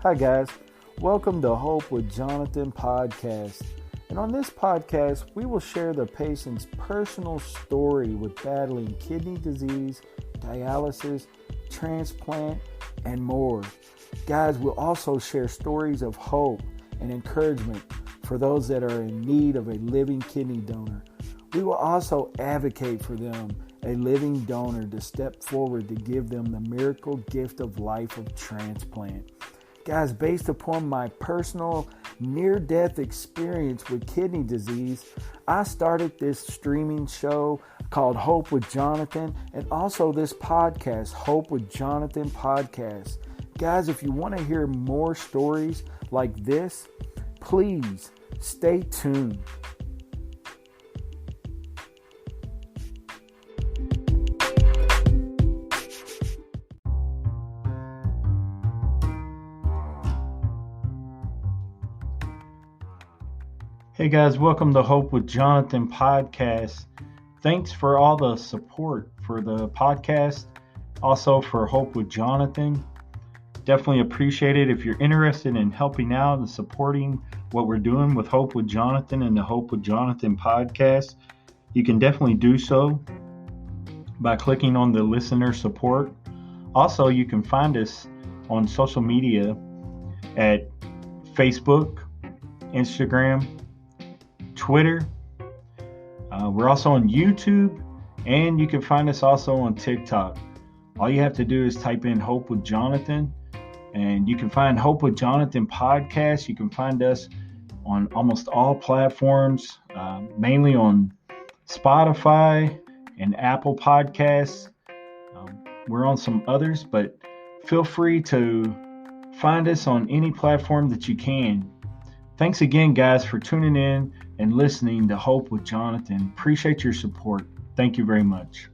Hi guys, welcome to Hope with Jonathan podcast. And on this podcast, we will share the patient's personal story with battling kidney disease, dialysis, transplant, and more. Guys, we'll also share stories of hope and encouragement for those that are in need of a living kidney donor. We will also advocate for them, a living donor, to step forward to give them the miracle gift of life of transplant. Guys, based upon my personal near-death experience with kidney disease, I started this streaming show called Hope with Jonathan, and also this podcast, Hope with Jonathan Podcast. Guys, if you want to hear more stories like this, please stay tuned. Hey guys, welcome to Hope with Jonathan podcast. Thanks for all the support for the podcast, also for Hope with Jonathan. Definitely appreciate it. If you're interested in helping out and supporting what we're doing with Hope with Jonathan and the Hope with Jonathan podcast, you can definitely do so by clicking on the listener support. Also, you can find us on social media at Facebook, Instagram, Twitter. We're also on YouTube, and you can find us also on TikTok. All you have to do is type in Hope with Jonathan, and you can find Hope with Jonathan podcast. You can find us on almost all platforms, mainly on Spotify and Apple Podcasts. We're on some others, but feel free to find us on any platform that you can. Thanks again, guys, for tuning in and listening to Hope with Jonathan. Appreciate your support. Thank you very much.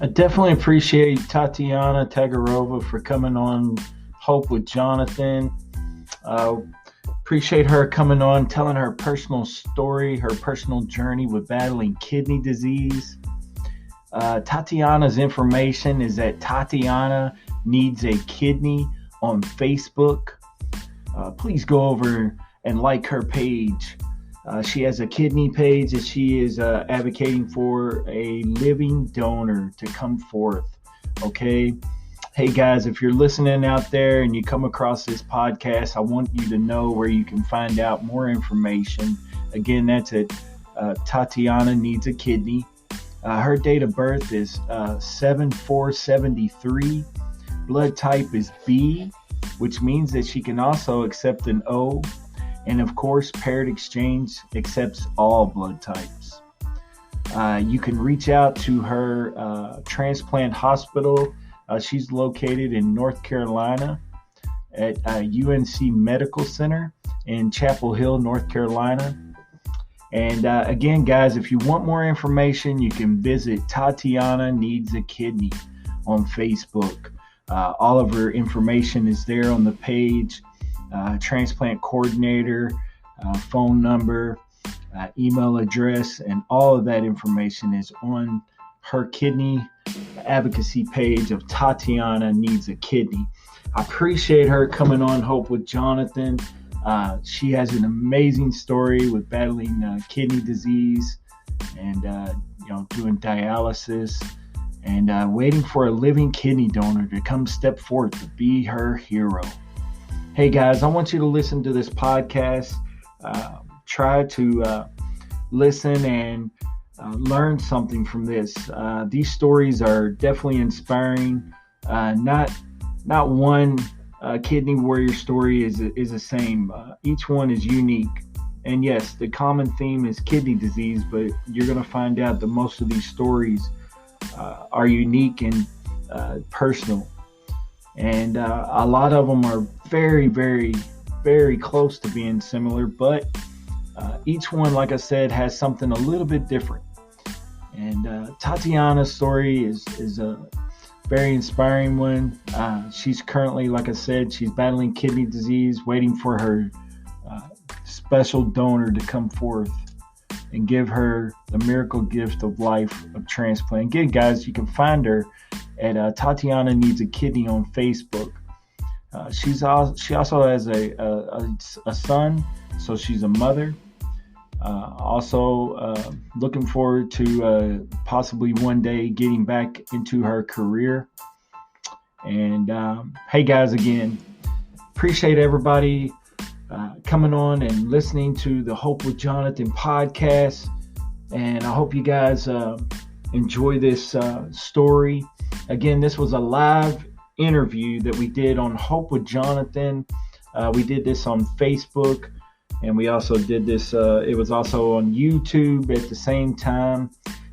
I definitely appreciate Tatiana Tagirova for coming on Hope with Jonathan. Appreciate her coming on, telling her personal story, her personal journey with battling kidney disease. Tatiana's information is at Tatiana Needs a Kidney on Facebook. Please go over and like her page. She has a kidney page that she is advocating for a living donor to come forth. Okay. Hey guys, if you're listening out there and you come across this podcast, I want you to know where you can find out more information. Again, that's at Tatiana Needs a Kidney. Her date of birth is 7/4/73. Blood type is B, which means that she can also accept an O. And of course, Paired Exchange accepts all blood types. You can reach out to her Transplant Hospital. She's located in North Carolina at UNC Medical Center in Chapel Hill, North Carolina. And again, guys, if you want more information, you can visit Tatiana Needs a Kidney on Facebook. All of her information is there on the page. Transplant coordinator, phone number, email address, and all of that information is on her kidney advocacy page of Tatiana Needs a Kidney. I appreciate her coming on Hope with Jonathan. She has an amazing story with battling kidney disease and doing dialysis and waiting for a living kidney donor to come step forth to be her hero. Hey guys, I want you to listen to this podcast. Try to listen and learn something from this. These stories are definitely inspiring. Not one kidney warrior story is the same. Each one is unique. And yes, the common theme is kidney disease, but you're going to find out that most of these stories are unique and personal. And a lot of them are very, very, very close to being similar, but each one, like I said, has something a little bit different. And Tatiana's story is a very inspiring one. She's currently, like I said, she's battling kidney disease, waiting for her special donor to come forth and give her the miracle gift of life of transplant. Again, guys, you can find her at Tatiana Needs a Kidney on Facebook. She also has a son, so she's a mother. Also looking forward to possibly one day getting back into her career. And hey guys, again, appreciate everybody coming on and listening to the Hope with Jonathan podcast. And I hope you guys enjoy this story. Again, this was a live interview that we did on Hope with Jonathan. We did this on Facebook, and we also did this, it was also on YouTube at the same time.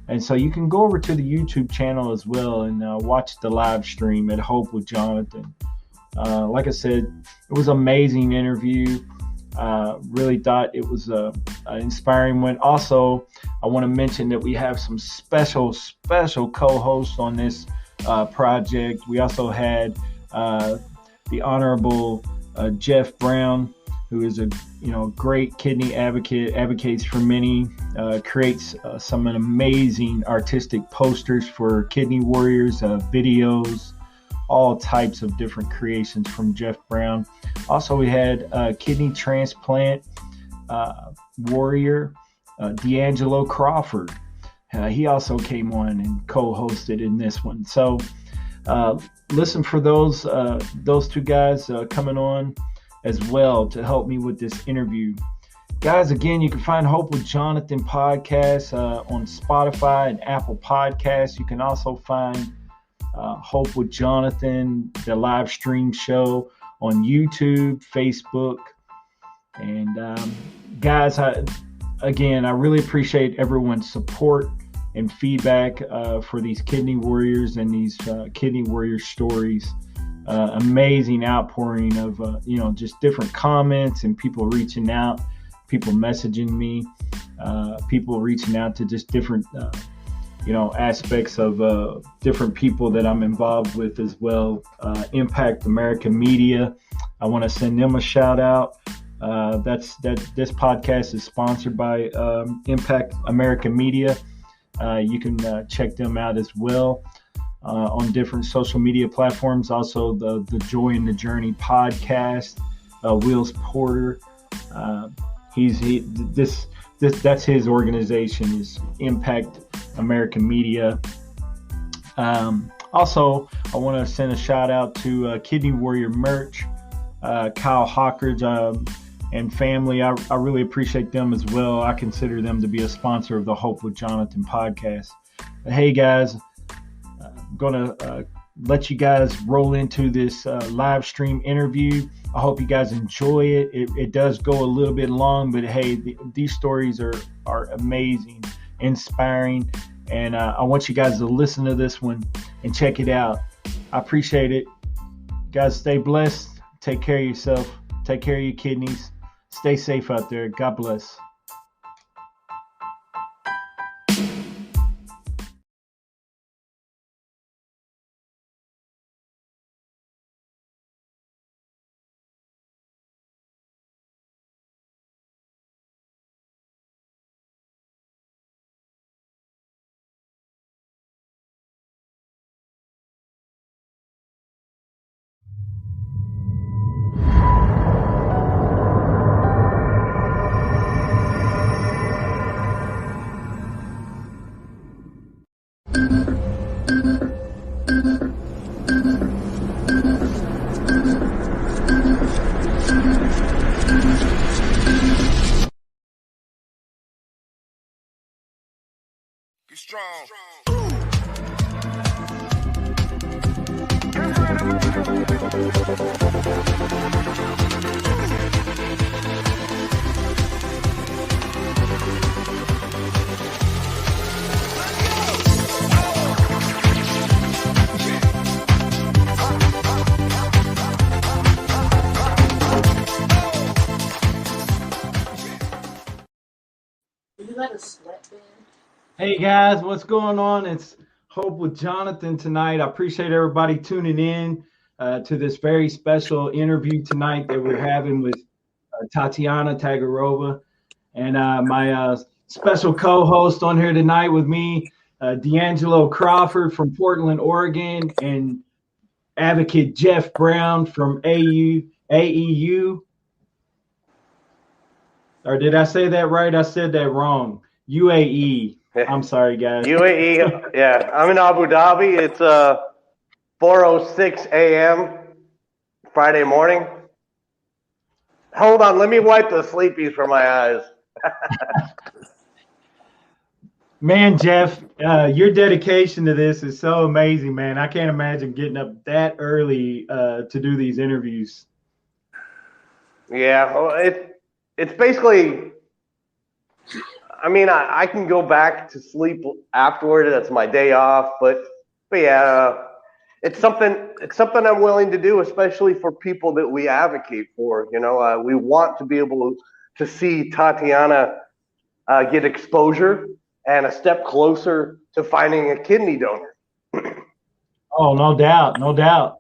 And so you can go over to the YouTube channel as well and watch the live stream at Hope with Jonathan. Like I said, it was an amazing interview. Really thought it was an inspiring one. Also, I want to mention that we have some special co-hosts on this project. We also had the Honorable Jeff Brown, who is a great kidney advocate, advocates for many, creates some amazing artistic posters for kidney warriors, videos, all types of different creations from Jeff Brown. Also, we had kidney transplant warrior DeAngelo Crawford. He also came on and co-hosted in this one. So listen for those two guys coming on as well to help me with this interview. Guys, again, you can find Hope with Jonathan podcast on Spotify and Apple Podcasts. You can also find Hope with Jonathan, the live stream show, on YouTube, Facebook. And guys, I really appreciate everyone's support and feedback for these kidney warriors and these kidney warrior stories. Amazing outpouring of just different comments and people reaching out, people messaging me, people reaching out to just different aspects of different people that I'm involved with as well. Impact America Media, I want to send them a shout out. This podcast is sponsored by Impact America Media. You can check them out as well on different social media platforms. Also, the Joy in the Journey podcast. Wills Porter, that's his organization, is Impact American Media. Also, I want to send a shout out to Kidney Warrior Merch, Kyle Hawkridge and family. I really appreciate them as well. I consider them to be a sponsor of the Hope with Jonathan podcast. But hey guys, I'm going to let you guys roll into this live stream interview. I hope you guys enjoy it. It does go a little bit long, but hey, these stories are amazing, inspiring, and I want you guys to listen to this one and check it out. I appreciate it. Guys, stay blessed. Take care of yourself. Take care of your kidneys. Stay safe out there. God bless. Be strong. Hey guys, what's going on? It's Hope with Jonathan tonight. I appreciate everybody tuning in to this very special interview tonight that we're having with Tatiana Tagirova and my special co-host on here tonight with me, DeAngelo Crawford from Portland, Oregon, and advocate Jeff Brown from AEU. Or did I say that right? I said that wrong. UAE. I'm sorry, guys. UAE, yeah. I'm in Abu Dhabi. It's 4:06 a.m. Friday morning. Hold on, let me wipe the sleepies from my eyes. Man, Jeff, your dedication to this is so amazing, man. I can't imagine getting up that early to do these interviews. Yeah, well, it's basically. I mean, I can go back to sleep afterward. That's my day off. But yeah, it's something I'm willing to do, especially for people that we advocate for. You know, we want to be able to see Tatiana get exposure and a step closer to finding a kidney donor. Oh, no doubt, no doubt.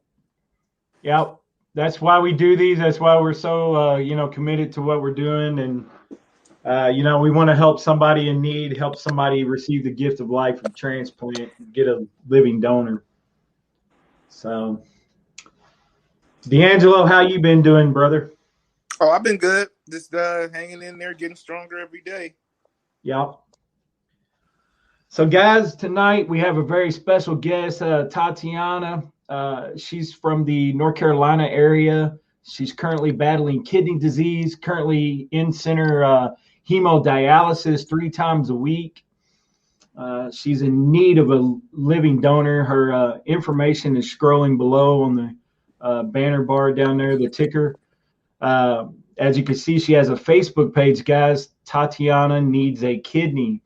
Yep, that's why we do these. That's why we're so committed to what we're doing, and we want to help somebody in need, help somebody receive the gift of life from transplant, get a living donor. So, DeAngelo, how you been doing, brother? Oh, I've been good. Just hanging in there, getting stronger every day. Yep. So, guys, tonight we have a very special guest, Tatiana. She's from the North Carolina area. She's currently battling kidney disease, currently in center hemodialysis 3 times a week. She's in need of a living donor. Her information is scrolling below on the banner bar down there, the ticker. As you can see, she has a Facebook page, guys. Tatiana Needs a Kidney.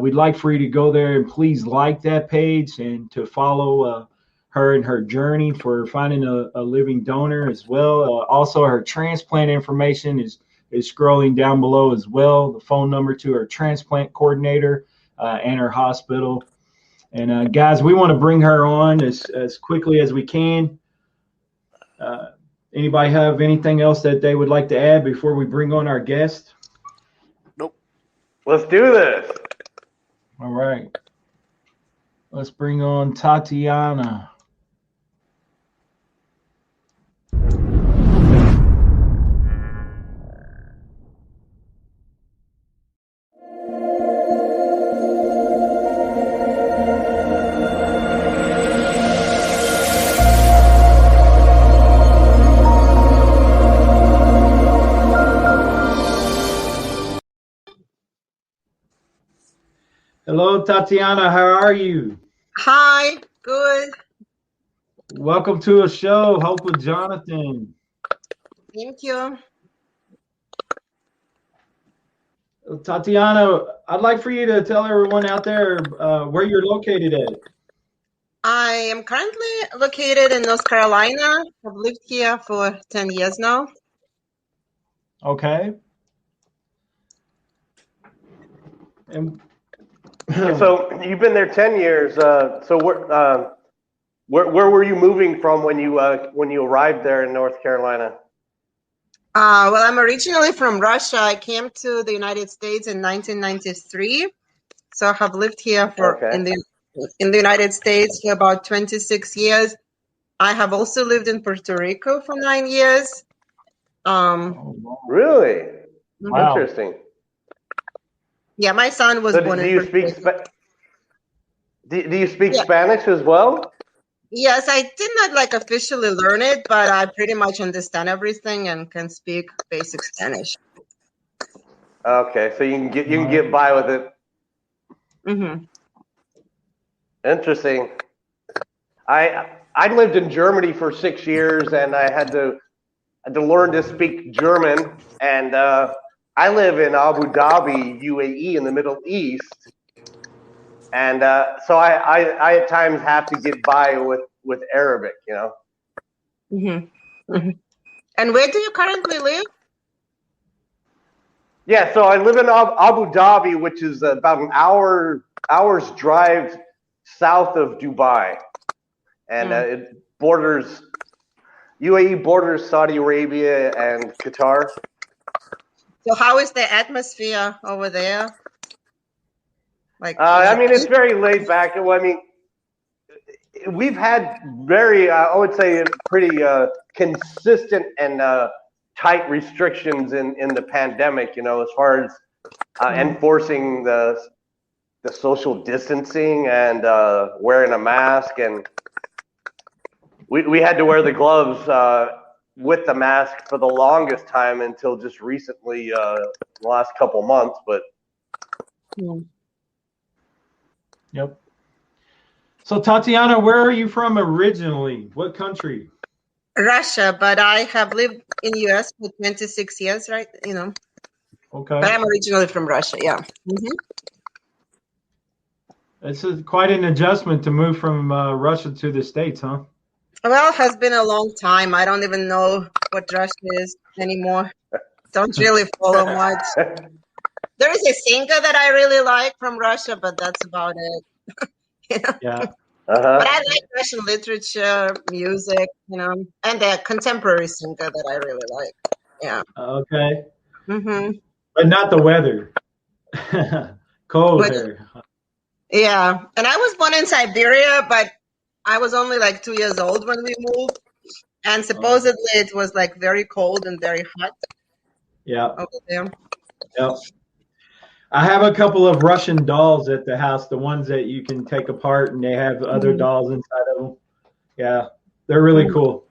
We'd like for you to go there and please like that page and to follow her and her journey for finding a living donor as well. Also, her transplant information is scrolling down below as well. The phone number to her transplant coordinator and her hospital. And guys, we want to bring her on as quickly as we can. Anybody have anything else that they would like to add before we bring on our guest? Nope. Let's do this. All right. Let's bring on Tatiana. Hello, Tatiana. How are you? Hi, good. Welcome to a show, Hope with Jonathan. Thank you. Tatiana, I'd like for you to tell everyone out there where you're located at. I am currently located in North Carolina. I've lived here for 10 years now. Okay. And So you've been there 10 years. So where were you moving from when you arrived there in North Carolina? Well, I'm originally from Russia. I came to the United States in 1993. So I have lived here in the United States for about 26 years. I have also lived in Puerto Rico for 9 years. Really? Wow. Interesting. Yeah, my son was born in Puerto Rico. Do you speak Spanish as well? Yes, I did not officially learn it, but I pretty much understand everything and can speak basic Spanish. Okay, so you can get by with it. Mm-hmm. Interesting. I lived in Germany for 6 years, and I had to learn to speak German. And I live in Abu Dhabi, UAE, in the Middle East. And so I at times have to get by with Arabic, you know. Mm-hmm. Mm-hmm. And where do you currently live? Yeah, so I live in Abu Dhabi, which is about an hour's drive south of Dubai, and it borders UAE borders Saudi Arabia and Qatar. So how is the atmosphere over there? Like, I mean, it's very laid back. Well, I mean, we've had very, I would say, pretty consistent and tight restrictions in the pandemic. As far as enforcing the social distancing and wearing a mask, and we had to wear the gloves with the mask for the longest time until just recently, the last couple months. But Yep. So Tatiana, where are you from originally? What country? Russia, but I have lived in the US for 26 years, right? Okay. But I'm originally from Russia, yeah. This is quite an adjustment to move from Russia to the States, huh? Well, it has been a long time. I don't even know what Russia is anymore. Don't really follow much. There is a singer that I really like from Russia, but that's about it. Yeah. But I like Russian literature, music, and the contemporary singer that I really like. Yeah. Okay. But not the weather. Cold here. Yeah. And I was born in Siberia, but I was only like 2 years old when we moved. And supposedly it was like very cold and very hot. Yeah. Over there. Yep. I have a couple of Russian dolls at the house, the ones that you can take apart and they have other dolls inside of them. Yeah. They're really cool.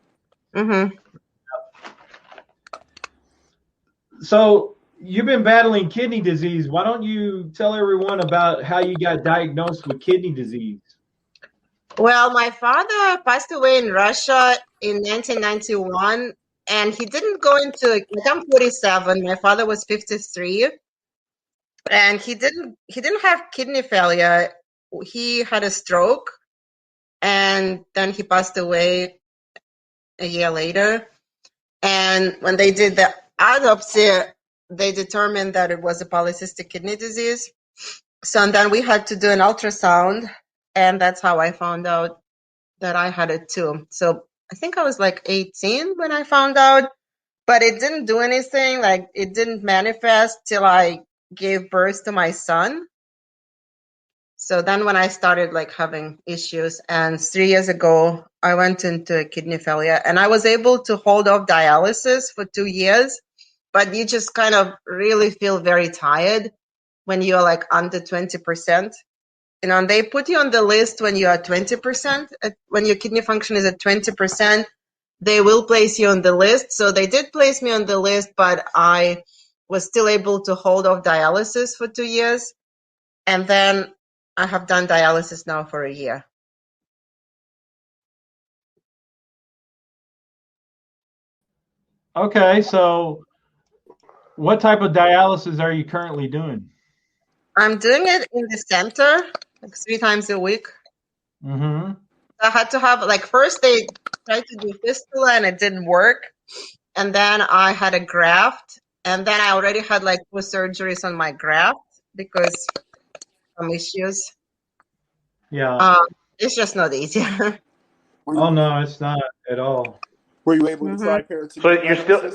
So you've been battling kidney disease. Why don't you tell everyone about how you got diagnosed with kidney disease? Well, my father passed away in Russia in 1991, and he didn't go into, like, I'm 47, my father was 53, and he didn't have kidney failure. He had a stroke, and then he passed away a year later. And when they did the autopsy, they determined that it was a polycystic kidney disease. So then we had to do an ultrasound, and that's how I found out that I had it too. So I think I was like 18 when I found out, but it didn't do anything. Like, it didn't manifest till I gave birth to my son. So then when I started like having issues, and 3 years ago, I went into kidney failure, and I was able to hold off dialysis for 2 years, but you just kind of really feel very tired when you're like under 20%. And they put you on the list when you are 20%. When your kidney function is at 20%, they will place you on the list. So they did place me on the list, but I was still able to hold off dialysis for 2 years. And then I have done dialysis now for a year. Okay, so what type of dialysis are you currently doing? I'm doing it in the center, like 3 times a week. I had to have, like, first they tried to do fistula and it didn't work. And then I had a graft. And then I already had like 2 surgeries on my graft because some issues. Yeah. It's just not easy. Oh, no, it's not at all. Were you able to try peritoneal? So you're still.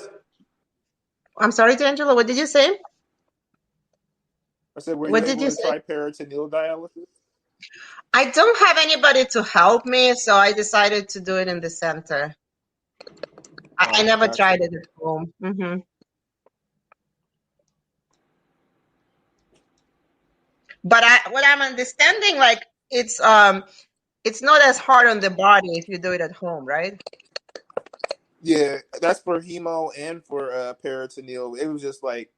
I'm sorry, DeAngelo, what did you say? I said, were you able to try peritoneal dialysis? I don't have anybody to help me, so I decided to do it in the center. I never tried it at home. But what I'm understanding, like, it's not as hard on the body if you do it at home, right? Yeah, that's for hemo and for peritoneal. It was just like,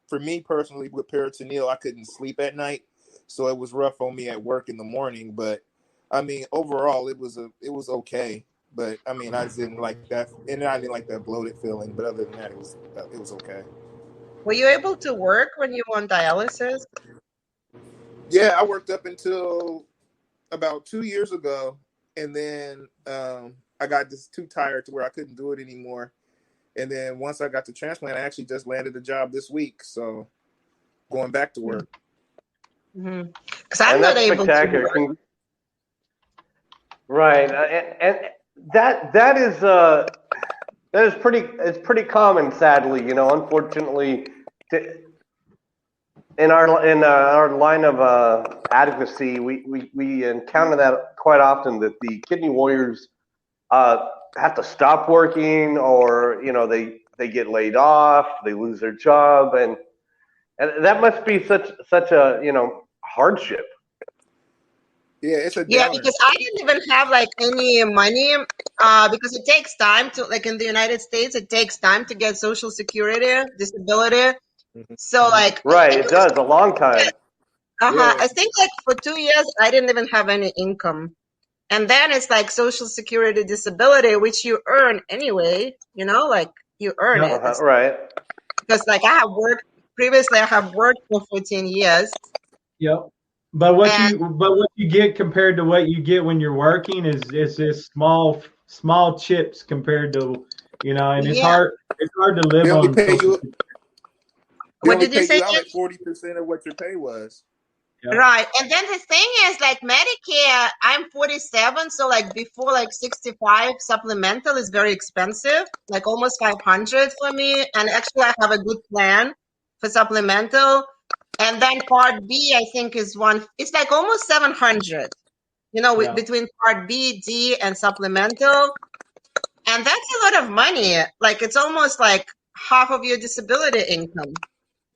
for me personally, with peritoneal, I couldn't sleep at night, so it was rough on me at work in the morning. But I mean, overall, it was okay. But I mean, I just didn't like that, and I didn't like that bloated feeling. But other than that, it was okay. Were you able to work when you were on dialysis? Yeah, I worked up until about 2 years ago, and then I got just too tired to where I couldn't do it anymore. And then once I got to transplant, I actually just landed a job this week. So going back to work. Because I'm not able spectacular. to work. Right, and that is pretty common, sadly. Unfortunately, in our line of advocacy, we encounter that quite often, that the kidney warriors have to stop working, or they get laid off, they lose their job, and that must be such a hardship. Yeah, it's a downer. Yeah, because I didn't even have like any money because it takes time to, like in the United States, it takes time to get Social Security, disability. So like, right, it does a long time. Yeah. I think like for 2 years I didn't even have any income, and then it's like Social Security, disability, which you earn anyway. Like you earn it, right? Because like I have worked previously. I have worked for 14 years. Yep. But what you get compared to what you get when you're working is just small chips compared to, and it's hard to live on. What did you say? Like 40% of what your pay was. Yeah. Right. And then the thing is, like Medicare, I'm 47, so like before like 65, supplemental is very expensive, like almost 500 for me. And actually I have a good plan for supplemental. And then Part B, I think it's like almost 700, between Part B, D, and supplemental. And that's a lot of money. Like it's almost like half of your disability income.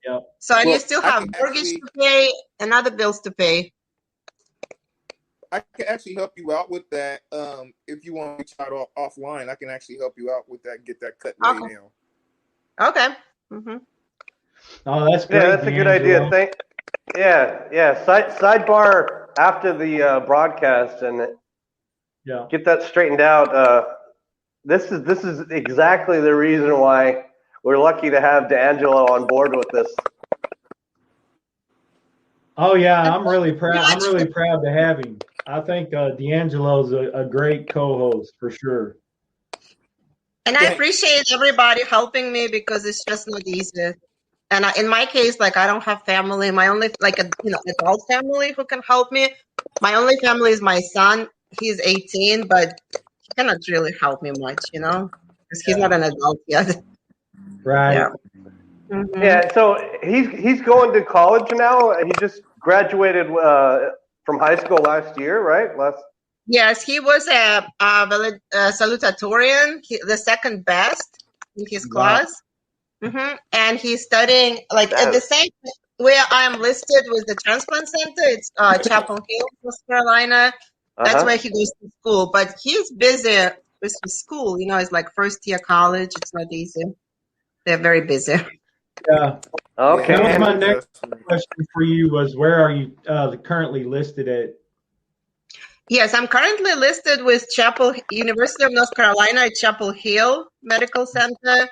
Yeah. So, and you still have mortgage to pay and other bills to pay. I can actually help you out with that. If you want to reach out offline, I can actually help you out with that and get that cut way down. Okay. Oh, that's great. Yeah, that's a good idea. Yeah. Sidebar after the broadcast, and get that straightened out. This is exactly the reason why we're lucky to have DeAngelo on board with this. Oh yeah, I'm really proud. I'm really proud to have him. I think DeAngelo's a great co-host for sure. And I appreciate everybody helping me because it's just not easy. And in my case, like I don't have family. My only adult family who can help me. My only family is my son. He's 18, but he cannot really help me much, because he's not an adult yet. Right. Yeah. Yeah. So he's going to college now. He just graduated from high school last year, right? Yes, he was a salutatorian, the second best in his class. And he's studying like at the same where I am listed with the Transplant Center. It's Chapel Hill, North Carolina. That's where he goes to school. But he's busy with school. It's like first year college. It's not easy. They're very busy. Yeah. Okay. That was my next question for you. Was where are you currently listed at? Yes, I'm currently listed with University of North Carolina at Chapel Hill Medical Center.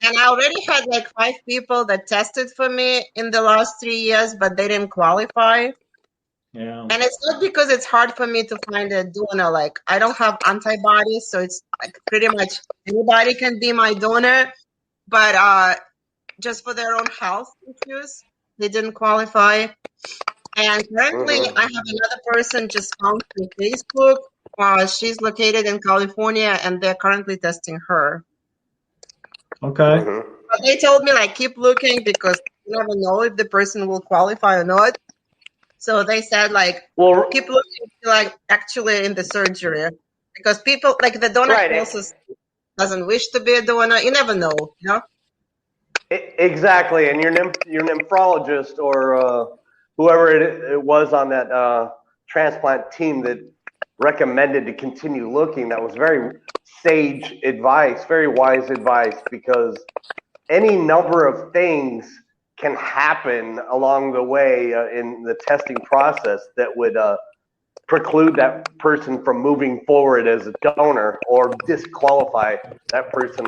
And I already had like 5 people that tested for me in the last 3 years, but they didn't qualify. Yeah. And it's not because it's hard for me to find a donor. Like I don't have antibodies, so it's like pretty much anybody can be my donor. But just for their own health issues, they didn't qualify. And currently, I have another person just found through Facebook. She's located in California, and they're currently testing her. Okay. But they told me like keep looking because you never know if the person will qualify or not. So they said like keep looking like actually in the surgery because people like the donor process doesn't wish to be a donor. You never know, Exactly, and your nephrologist or whoever it was on that transplant team that recommended to continue looking, that was very sage advice, very wise advice, because any number of things can happen along the way in the testing process that would preclude that person from moving forward as a donor or disqualify that person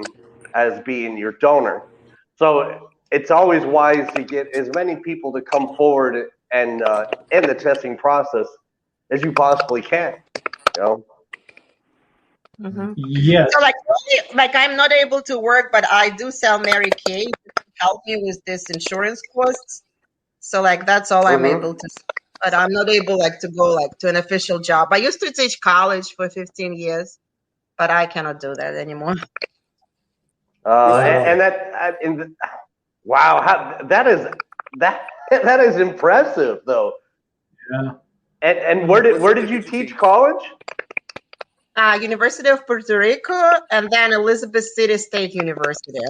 as being your donor. So it's always wise to get as many people to come forward and in the testing process as you possibly can. Yes. So like I'm not able to work, but I do sell Mary Kay to help me with this insurance costs. So like that's all I'm able to. But I'm not able like to go like to an official job. I used to teach college for 15 years, but I cannot do that anymore. Wow, that is impressive though. Yeah. And where did you teach college? University of Puerto Rico, and then Elizabeth City State University.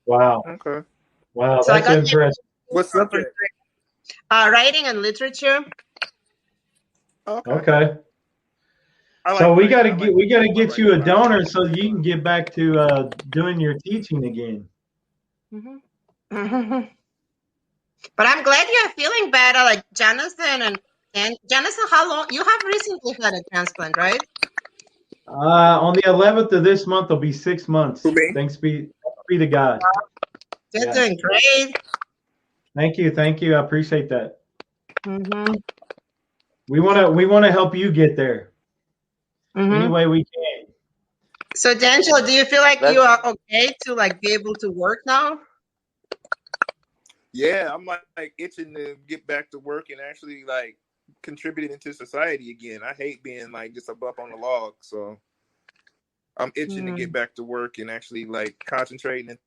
Wow. Okay. Wow, So that's impressive. What subject? Writing and literature. Okay. So we got to get you a donor so you can get back to doing your teaching again. Mm-hmm. But I'm glad you're feeling better, like Jonathan and Jonathan. How long you have recently had a transplant, right? On the 11th of this month, will be 6 months. Thanks be to God. You're doing great. Thank you. I appreciate that. Mm-hmm. We want to help you get there any way we can. So, DeAngelo, do you feel like you are okay to like be able to work now? Yeah, I'm like itching to get back to work and actually like contributing to society again. I hate being like just a bump on the log, so I'm itching to get back to work and actually like concentrating and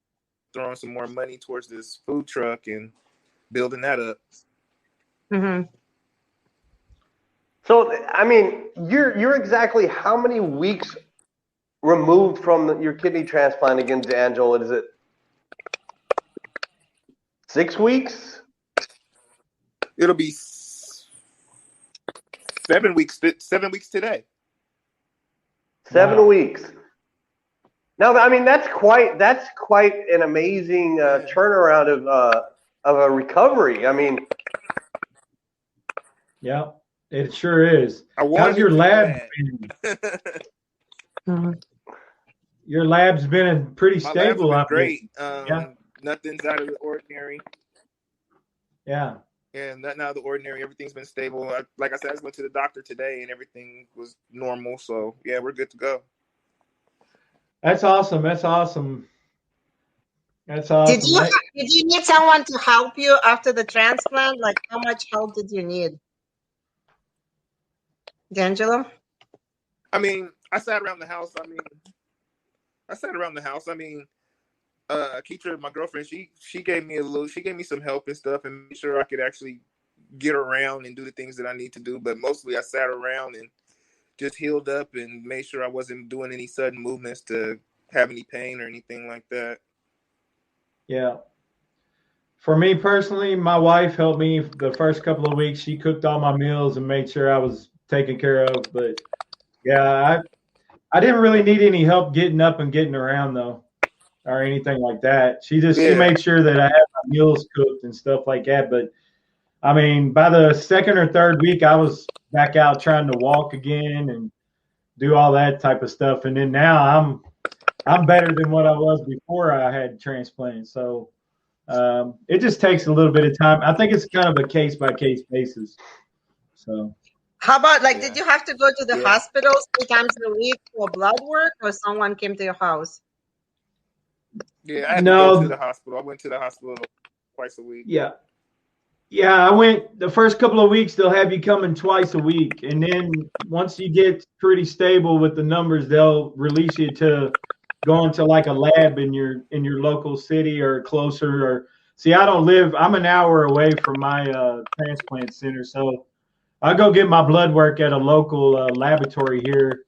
throwing some more money towards this food truck and building that up. Mm-hmm. So, I mean, you're exactly how many weeks removed from your kidney transplant again, DeAngelo? Is it 6 weeks? It'll be 7 weeks. 7 weeks today. 7 weeks. Now, I mean, that's quite an amazing turnaround of a recovery. I mean, yeah, it sure is. How's your lab been? Your lab's been pretty stable. My lab's been great. Nothing's out of the ordinary. Yeah. And not out of the ordinary. Everything's been stable. Like I said, I just went to the doctor today and everything was normal. So, yeah, we're good to go. That's awesome. That's awesome. Did you need someone to help you after the transplant? Like, how much help did you need, DeAngelo? I mean, I sat around the house. Keitra, my girlfriend, she gave me some help and stuff and made sure I could actually get around and do the things that I need to do. But mostly I sat around and just healed up and made sure I wasn't doing any sudden movements to have any pain or anything like that. Yeah. For me personally, my wife helped me the first couple of weeks. She cooked all my meals and made sure I was taken care of. But yeah, I didn't really need any help getting up and getting around though, or anything like that. She made sure that I had my meals cooked and stuff like that. But I mean, by the second or third week, I was back out trying to walk again and do all that type of stuff. And then now I'm better than what I was before I had transplant. So it just takes a little bit of time. I think it's kind of a case by case basis. So how about did you have to go to the hospital 3 times a week for blood work, or someone came to your house? Yeah, I had to go to the hospital. I went to the hospital twice a week. Yeah. Yeah, I went the first couple of weeks. They'll have you coming twice a week, and then once you get pretty stable with the numbers, they'll release you to go into like a lab in your local city or closer. Or see, I'm an hour away from my transplant center, so I go get my blood work at a local laboratory here,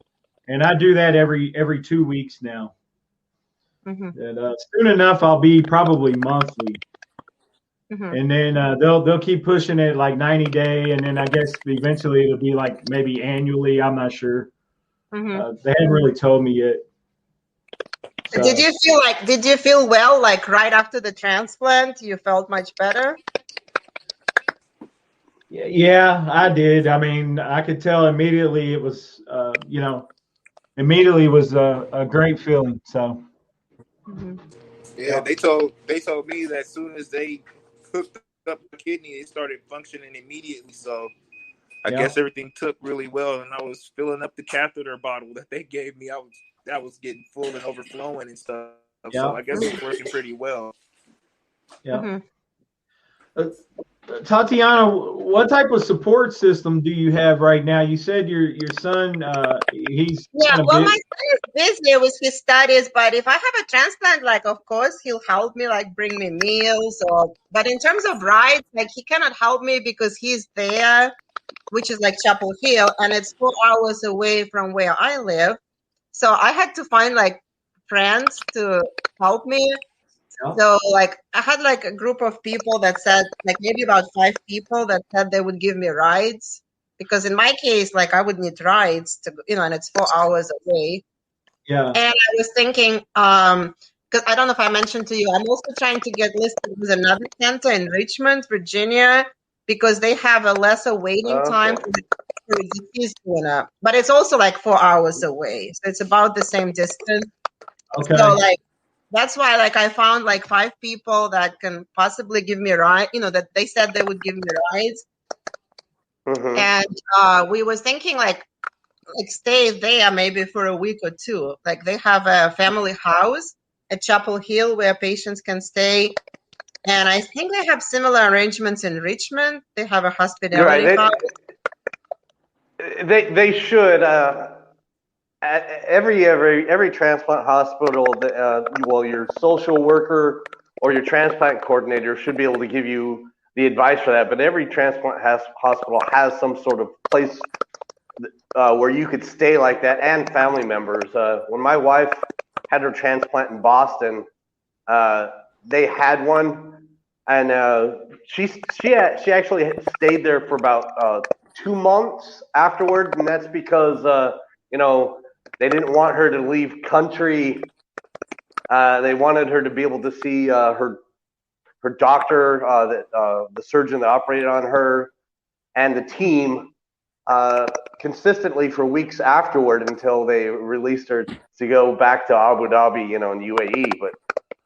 and I do that every 2 weeks now. Mm-hmm. And soon enough, I'll be probably monthly. Mm-hmm. And then they'll keep pushing it like 90-day, and then I guess eventually it'll be like maybe annually. I'm not sure. Mm-hmm. They haven't really told me yet. So. Did you feel well like right after the transplant? You felt much better? Yeah, I did. I mean, I could tell immediately it was, immediately was a great feeling. So. Mm-hmm. Yeah, they told me that as soon as they hooked up the kidney, it started functioning immediately. So I guess everything took really well, and I was filling up the catheter bottle that they gave me. I was getting full and overflowing and stuff. So I guess it's working pretty well. Yeah. Mm-hmm. Tatiana, what type of support system do you have right now? You said your son, he's kind of well, my big. son is busy with his studies, but if I have a transplant, like, of course, he'll help me, like, bring me meals. But in terms of rides, like, he cannot help me because he's there, which is like Chapel Hill, and it's 4 hours away from where I live. So I had to find like friends to help me. So like I had like a group of people that said, like, maybe about 5 people that said they would give me rides, because in my case, like, I would need rides to, and it's 4 hours away. Yeah. And I was thinking, because I don't know if I mentioned to you, I'm also trying to get listed with another center in Richmond, Virginia, because they have a lesser waiting time for the deceased donor, but it's also like 4 hours away, so it's about the same distance. Okay. So like that's why, like, I found like 5 people that can possibly give me a ride, that they said they would give me rides. And we was thinking like stay there maybe for a week or 2. Like, they have a family house at Chapel Hill where patients can stay, and I think they have similar arrangements in Richmond. They have a hospitality house. They should. Every transplant hospital, your social worker or your transplant coordinator should be able to give you the advice for that. But every transplant hospital has some sort of place where you could stay like that, and family members. When my wife had her transplant in Boston, they had one, and she actually stayed there for about 2 months afterward, and that's because they didn't want her to leave country. They wanted her to be able to see her doctor, the surgeon that operated on her, and the team consistently for weeks afterward until they released her to go back to Abu Dhabi, in the UAE.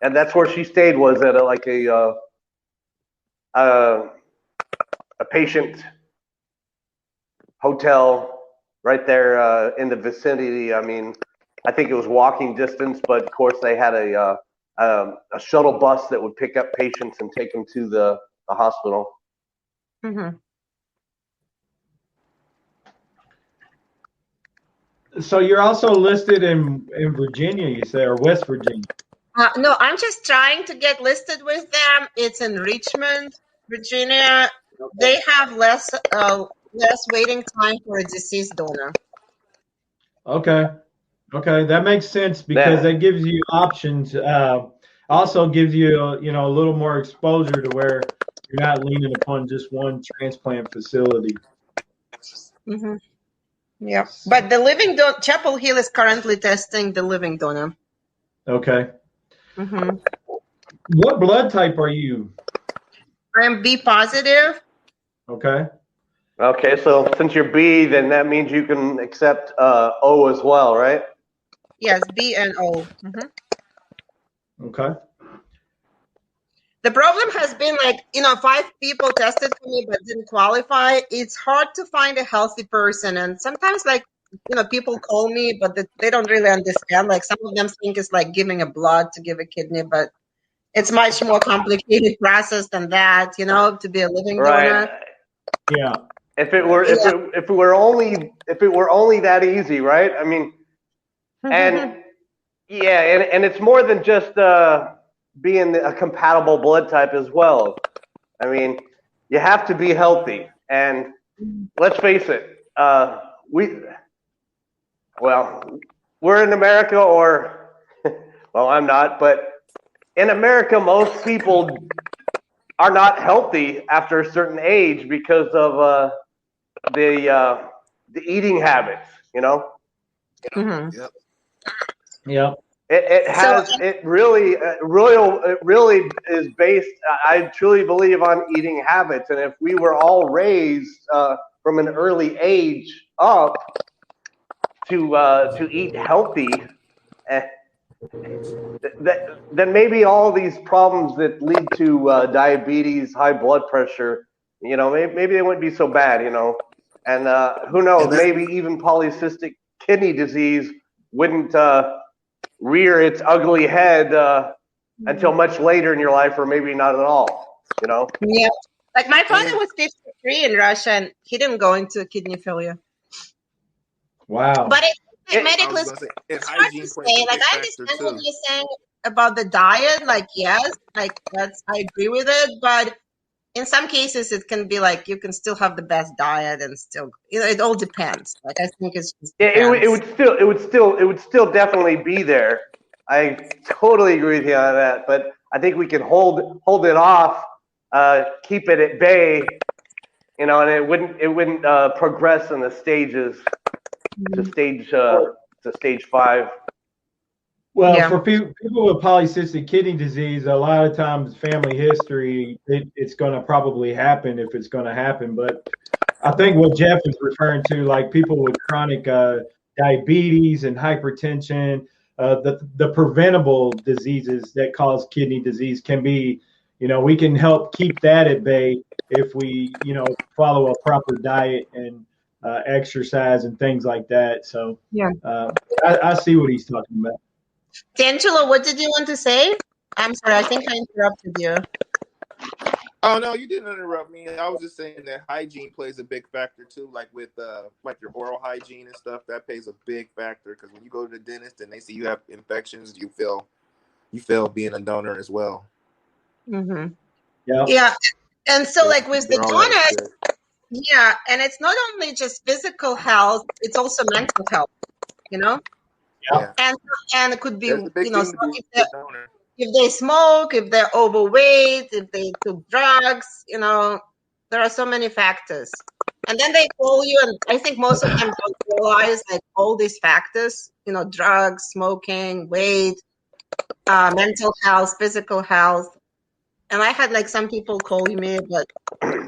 And that's where she stayed, was at a patient hotel right there in the vicinity. I mean, I think it was walking distance, but of course they had a shuttle bus that would pick up patients and take them to the hospital. Mm-hmm. So you're also listed in Virginia, you say, or West Virginia? No, I'm just trying to get listed with them. It's in Richmond, Virginia. They have less waiting time for a deceased donor. Okay, that makes sense, because that gives you options. Also gives you a little more exposure to where you're not leaning upon just one transplant facility. Mm-hmm. Yeah, but the living donor, Chapel Hill is currently testing the living donor. Okay. Mm-hmm. What blood type are you? I am B positive. Okay. Okay, so since you're B, then that means you can accept O as well, right? Yes, B and O. Mm-hmm. Okay. The problem has been 5 people tested for me but didn't qualify. It's hard to find a healthy person, and sometimes people call me, but they don't really understand. Like, some of them think it's like giving a blood to give a kidney, but it's much more complicated process than that, to be a living donor. Yeah. If it were only that easy, right? I mean, and it's more than just being a compatible blood type as well. I mean, you have to be healthy, and let's face it, we're in America, or I'm not, but in America, most people are not healthy after a certain age because of the eating habits, Mm-hmm. Yep. Yeah. It really is based, I truly believe, on eating habits. And if we were all raised from an early age up to eat healthy, then maybe all these problems that lead to diabetes, high blood pressure, maybe they wouldn't be so bad, And who knows, maybe even polycystic kidney disease wouldn't rear its ugly head until much later in your life, or maybe not at all, Yeah, Like my father was 53 in Russia, and he didn't go into kidney failure. Wow. But medically, it's hard to say. Like I understand what you're saying about the diet. Like yes, like I agree with it. But in some cases, it can be like you can still have the best diet and still, it all depends. Like I think it's just it would still definitely be there. I totally agree with you on that. But I think we can hold it off, keep it at bay, and it wouldn't progress in the stages to stage 5. Well, for people with polycystic kidney disease, a lot of times family history, it's going to probably happen if it's going to happen. But I think what Jeff is referring to, like people with chronic diabetes and hypertension, the preventable diseases that cause kidney disease can be, we can help keep that at bay if we, follow a proper diet and exercise and things like that. So I see what he's talking about. DeAngelo, what did you want to say? I'm sorry, I think I interrupted you. Oh no, you didn't interrupt me. I was just saying that hygiene plays a big factor too, like with like your oral hygiene and stuff. That plays a big factor because when you go to the dentist and they see you have infections, you fail being a donor as well. Mm-hmm. Yeah, and so like with the donors, and it's not only just physical health; it's also mental health. Yeah. And it could be, if they smoke, if they're overweight, if they took drugs, there are so many factors. And then they call you, and I think most of them don't realize like all these factors, drugs, smoking, weight, mental health, physical health. And I had like some people calling me, but like, I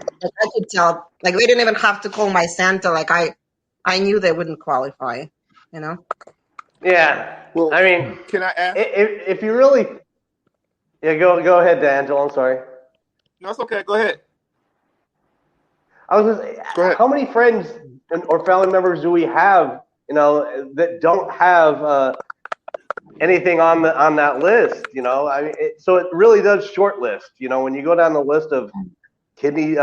could tell, like they didn't even have to call my center. Like I knew they wouldn't qualify, Yeah. Well, I mean, can I ask? If you really, go ahead, DeAngelo. I'm sorry. No, it's okay. Go ahead. I was just, how many friends or family members do we have, that don't have anything on that list? I mean, so it really does short list. When you go down the list of kidney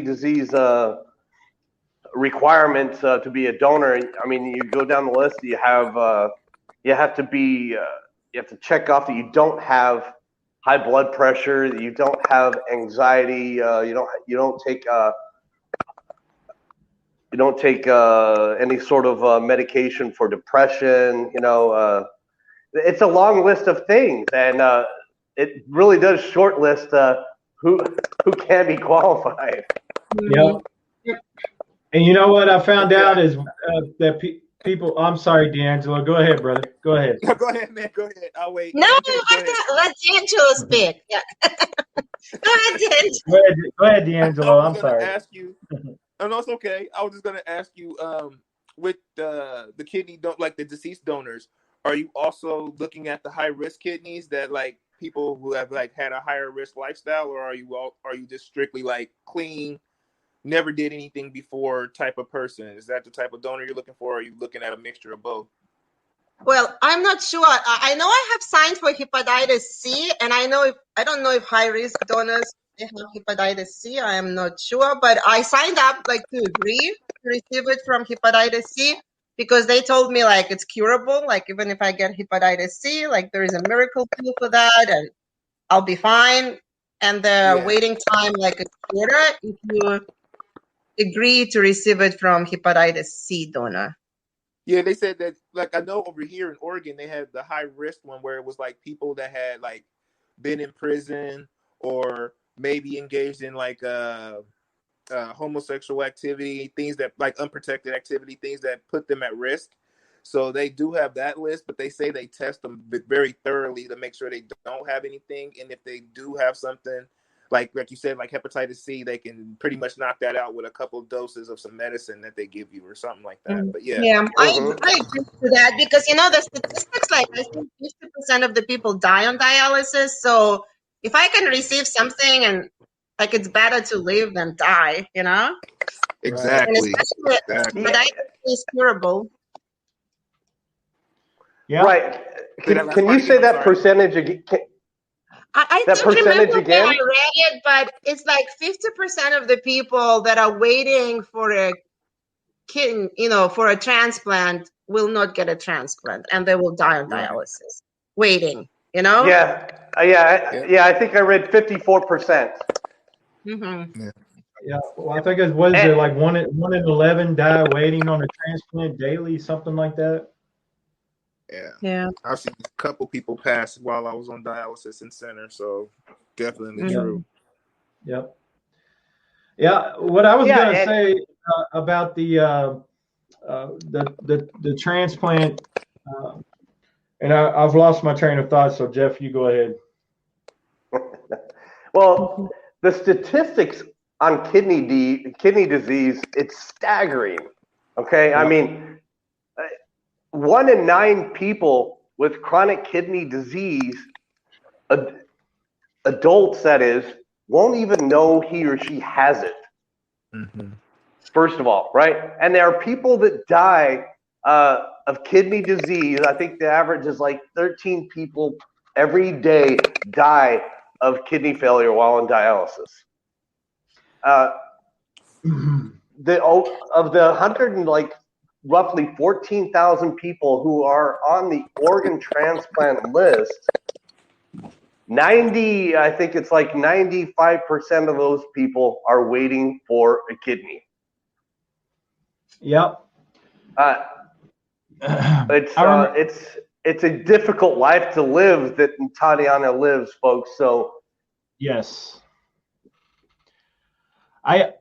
disease requirements to be a donor, I mean, you go down the list. You have to check off that you don't have high blood pressure, that you don't have anxiety, you don't take any sort of medication for depression. It's a long list of things, and it really does short list who can be qualified. Yep. And you know what I found out is that people. I'm sorry, DeAngelo. Go ahead, brother. Go ahead. No, go ahead, man. Go ahead. I'll wait. No, let DeAngelo speak. Yeah. Go ahead, DeAngelo. Go ahead, DeAngelo. I'm sorry. Ask you. Oh, no, it's okay. I was just going to ask you, with the kidney, like the deceased donors, are you also looking at the high risk kidneys that like people who have like had a higher risk lifestyle, or are you just strictly like clean, never did anything before type of person? Is that the type of donor you're looking for, or are you looking at a mixture of both? Well, I'm not sure. I know I have signed for hepatitis C, and I don't know if high risk donors have hepatitis C. I am not sure, but I signed up like to agree to receive it from hepatitis C because they told me like it's curable. Like even if I get hepatitis C, like there is a miracle pill for that, and I'll be fine. And the waiting time like a quarter if you agree to receive it from hepatitis C donor. Yeah, they said that, like, I know over here in Oregon, they had the high risk one where it was like people that had like been in prison or maybe engaged in like homosexual activity, things that like unprotected activity, things that put them at risk. So they do have that list, but they say they test them very thoroughly to make sure they don't have anything. And if they do have something, like you said, like hepatitis C, they can pretty much knock that out with a couple of doses of some medicine that they give you or something like that. But I agree to that because the statistics, like I think 50% of the people die on dialysis. So if I can receive something and like it's better to live than die, Exactly. And especially dialysis is curable. Yeah. Right. Can you say that percentage again? I That don't percentage remember again? where I read it, but it's like 50% of the people that are waiting for a kidney, for a transplant will not get a transplant, and they will die on dialysis waiting. Yeah, I think I read 54%. Mm-hmm. Yeah, well, I think it was it like one in 11 die waiting on a transplant daily, something like that. Yeah. I've seen a couple people pass while I was on dialysis in center, so definitely true. Yep. Yeah, what I was gonna say about the transplant, and I've lost my train of thought. So Jeff, you go ahead. Well, the statistics on kidney disease, it's staggering. Okay, Yep. I mean, 1 in 9 people with chronic kidney disease, adults that is, won't even know he or she has it. Mm-hmm. First of all, right? And there are people that die of kidney disease. I think the average is like 13 people every day die of kidney failure while on dialysis. Of the 100 and like roughly 14,000 people who are on the organ transplant list, 90, I think it's like 95% of those people are waiting for a kidney. Yep. It's a difficult life to live that Tatiana lives, folks. So yes. I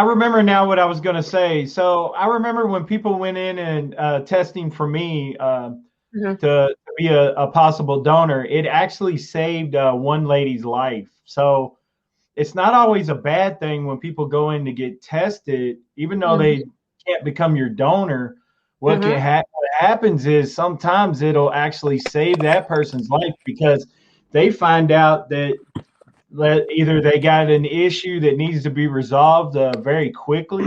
remember now what I was going to say. So I remember when people went in and testing for me to be a possible donor, it actually saved one lady's life. So it's not always a bad thing when people go in to get tested, even though they can't become your donor. What happens is sometimes it'll actually save that person's life because they find out that either they got an issue that needs to be resolved very quickly.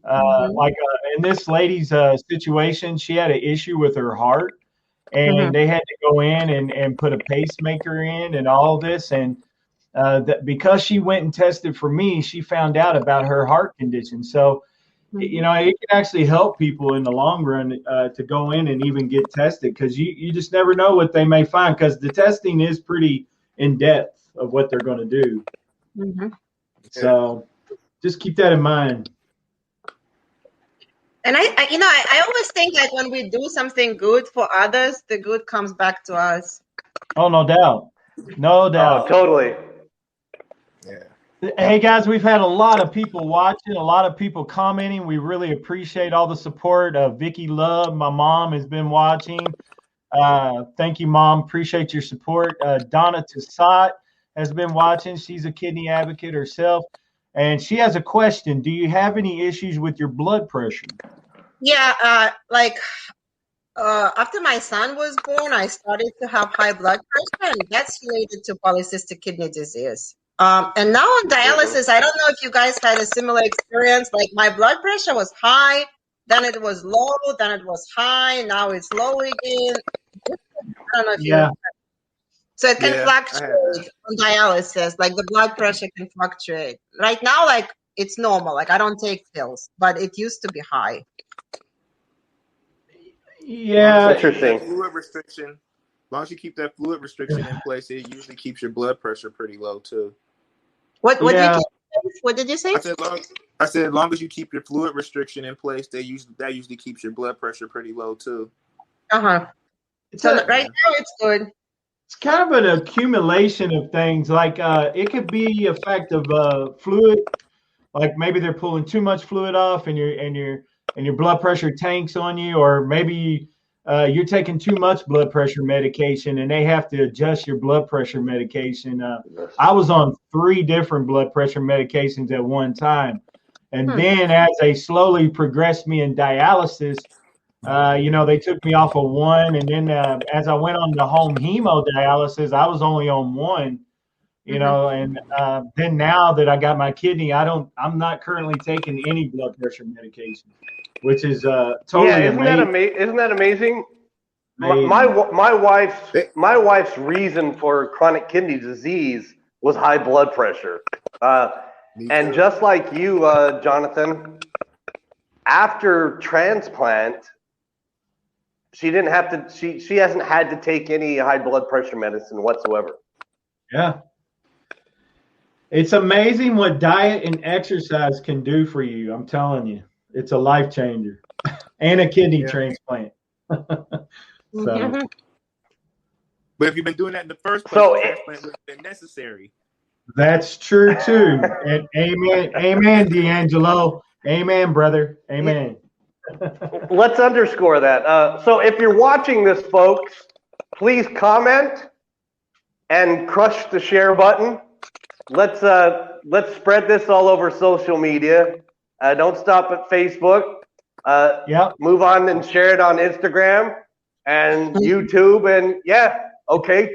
Like in this lady's situation, she had an issue with her heart, and they had to go in and put a pacemaker in and all this. And because she went and tested for me, she found out about her heart condition. So, it can actually help people in the long run to go in and even get tested because you just never know what they may find because the testing is pretty in depth of what they're going to do. So just keep that in mind. And I always think that when we do something good for others, the good comes back to us. Oh, no doubt. No doubt. Oh, totally. Yeah. Hey guys, we've had a lot of people watching, a lot of people commenting. We really appreciate all the support. Vicky Love, my mom, has been watching. Thank you, Mom. Appreciate your support. Donna Tassat has been watching. She's a kidney advocate herself. And she has a question. Do you have any issues with your blood pressure? Yeah, after my son was born, I started to have high blood pressure, and that's related to polycystic kidney disease. And now on dialysis, I don't know if you guys had a similar experience. Like my blood pressure was high, then it was low, then it was high, now it's low again. I don't know if you. So it can fluctuate on dialysis. Like the blood pressure can fluctuate. Right now, like it's normal. Like I don't take pills, but it used to be high. Yeah, interesting. Fluid restriction. As long as you keep that fluid restriction in place, it usually keeps your blood pressure pretty low too. What did you say? I said as long as you keep your fluid restriction in place, that usually keeps your blood pressure pretty low too. So right now it's good. It's kind of an accumulation of things. Like it could be effect of fluid, like maybe they're pulling too much fluid off, and your blood pressure tanks on you, or maybe you're taking too much blood pressure medication and they have to adjust your blood pressure medication. I was on 3 different blood pressure medications at one time. And then as they slowly progressed me in dialysis, they took me off of one. And then as I went on the home hemodialysis, I was only on one, and then now that I got my kidney, I'm not currently taking any blood pressure medication, which is totally amazing. Isn't that amazing? my wife's reason for chronic kidney disease was high blood pressure. And just like you, Jonathan, after transplant, she didn't have to. She hasn't had to take any high blood pressure medicine whatsoever. Yeah. It's amazing what diet and exercise can do for you. I'm telling you, it's a life changer, and a kidney transplant. So, but if you've been doing that in the first place, the transplant would have been necessary. That's true too. And amen, D'Angelo. Amen, brother. Amen. Let's underscore that. So if you're watching this, folks, please comment and crush the share button. Let's spread this all over social media. Don't stop at Facebook. Move on and share it on Instagram and YouTube and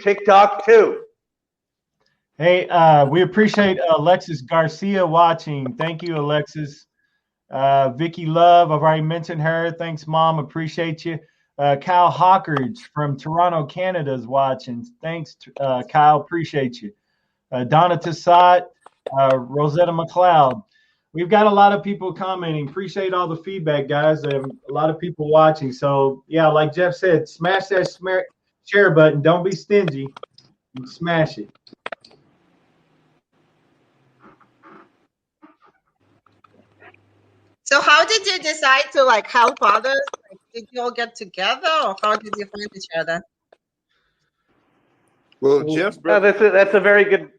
TikTok too. Hey, we appreciate Alexis Garcia watching. Thank you, Alexis. Vicky Love, I've already mentioned her. Thanks, Mom. Appreciate you. Kyle Hawkridge from Toronto, Canada is watching. Thanks, Kyle. Appreciate you. Donna Tassat, Rosetta McLeod. We've got a lot of people commenting. Appreciate all the feedback, guys. A lot of people watching. So, yeah, like Jeff said, smash that share button. Don't be stingy. Smash it. So how did you decide to help others? Did you all get together, or how did you find each other? Well, Jeff's brother. That's a very good.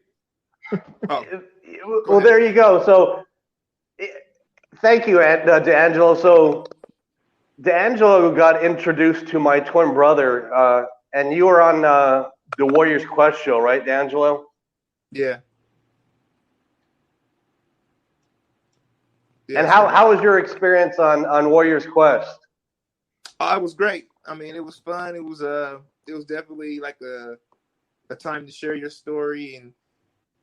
Well, there you go. So, thank you, DeAngelo. So, DeAngelo got introduced to my twin brother, and you were on the Warriors Quest show, right, DeAngelo? Yeah. And how was your experience on Warriors Quest? It was great. I mean, it was fun. It was definitely like a time to share your story and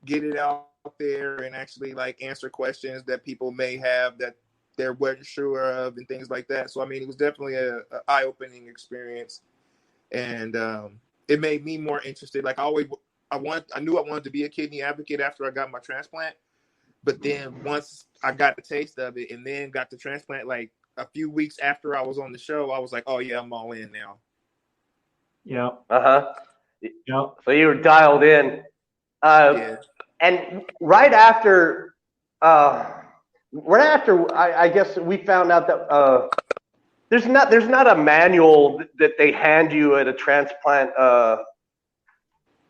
get it out there and actually answer questions that people may have that they weren't sure of and things like that. So I mean, it was definitely a eye-opening experience, and it made me more interested. I knew I wanted to be a kidney advocate after I got my transplant. But then once I got the taste of it and then got the transplant, a few weeks after I was on the show, I was like, oh, yeah, I'm all in now. Yeah. Yeah. So you were dialed in. And right after, I guess we found out that there's not a manual that they hand you at a transplant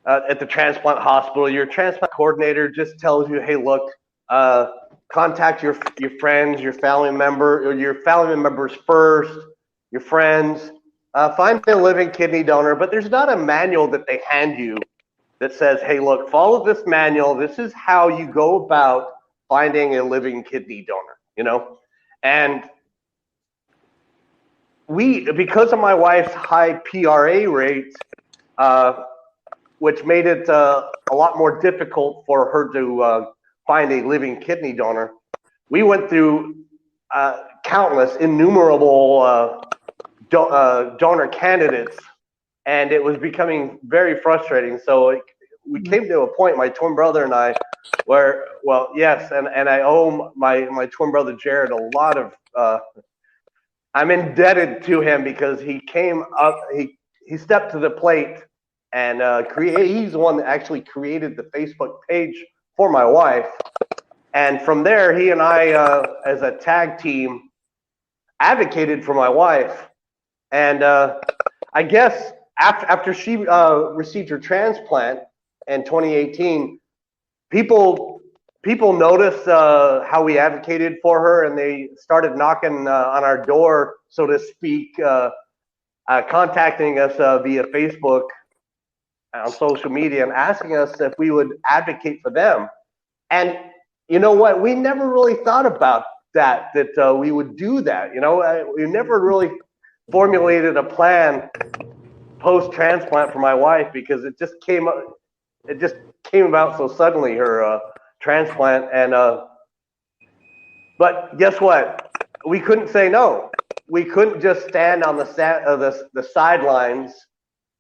at the transplant hospital. Your transplant coordinator just tells you, hey, look, contact your friends, your family members first, your friends. Find a living kidney donor, but there's not a manual that they hand you that says, hey, look, follow this manual. This is how you go about finding a living kidney donor, And because of my wife's high PRA rate, which made it a lot more difficult for her to find a living kidney donor, we went through countless, innumerable donor candidates, and it was becoming very frustrating. So we came to a point, my twin brother and I, where, and I owe my twin brother Jared a lot of, I'm indebted to him because he came up, he stepped to the plate and he's the one that actually created the Facebook page for my wife. And from there, he and I, as a tag team, advocated for my wife. And I guess after she received her transplant in 2018, people noticed how we advocated for her, and they started knocking on our door, so to speak, contacting us via Facebook, on social media, and asking us if we would advocate for them. And you know what? We never really thought about that we would do that. We never really formulated a plan post-transplant for my wife because it just came about so suddenly, her transplant. And but guess what? We couldn't say no. we couldn't just stand on the sidelines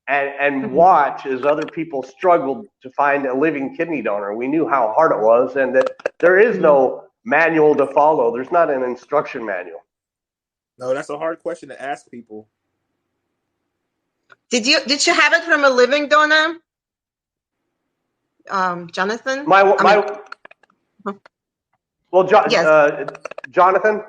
and watch as other people struggled to find a living kidney donor. We knew how hard it was, and that there is no manual to follow. There's not an instruction manual. No, that's a hard question to ask people. Did you have it from a living donor, Jonathan? Jonathan?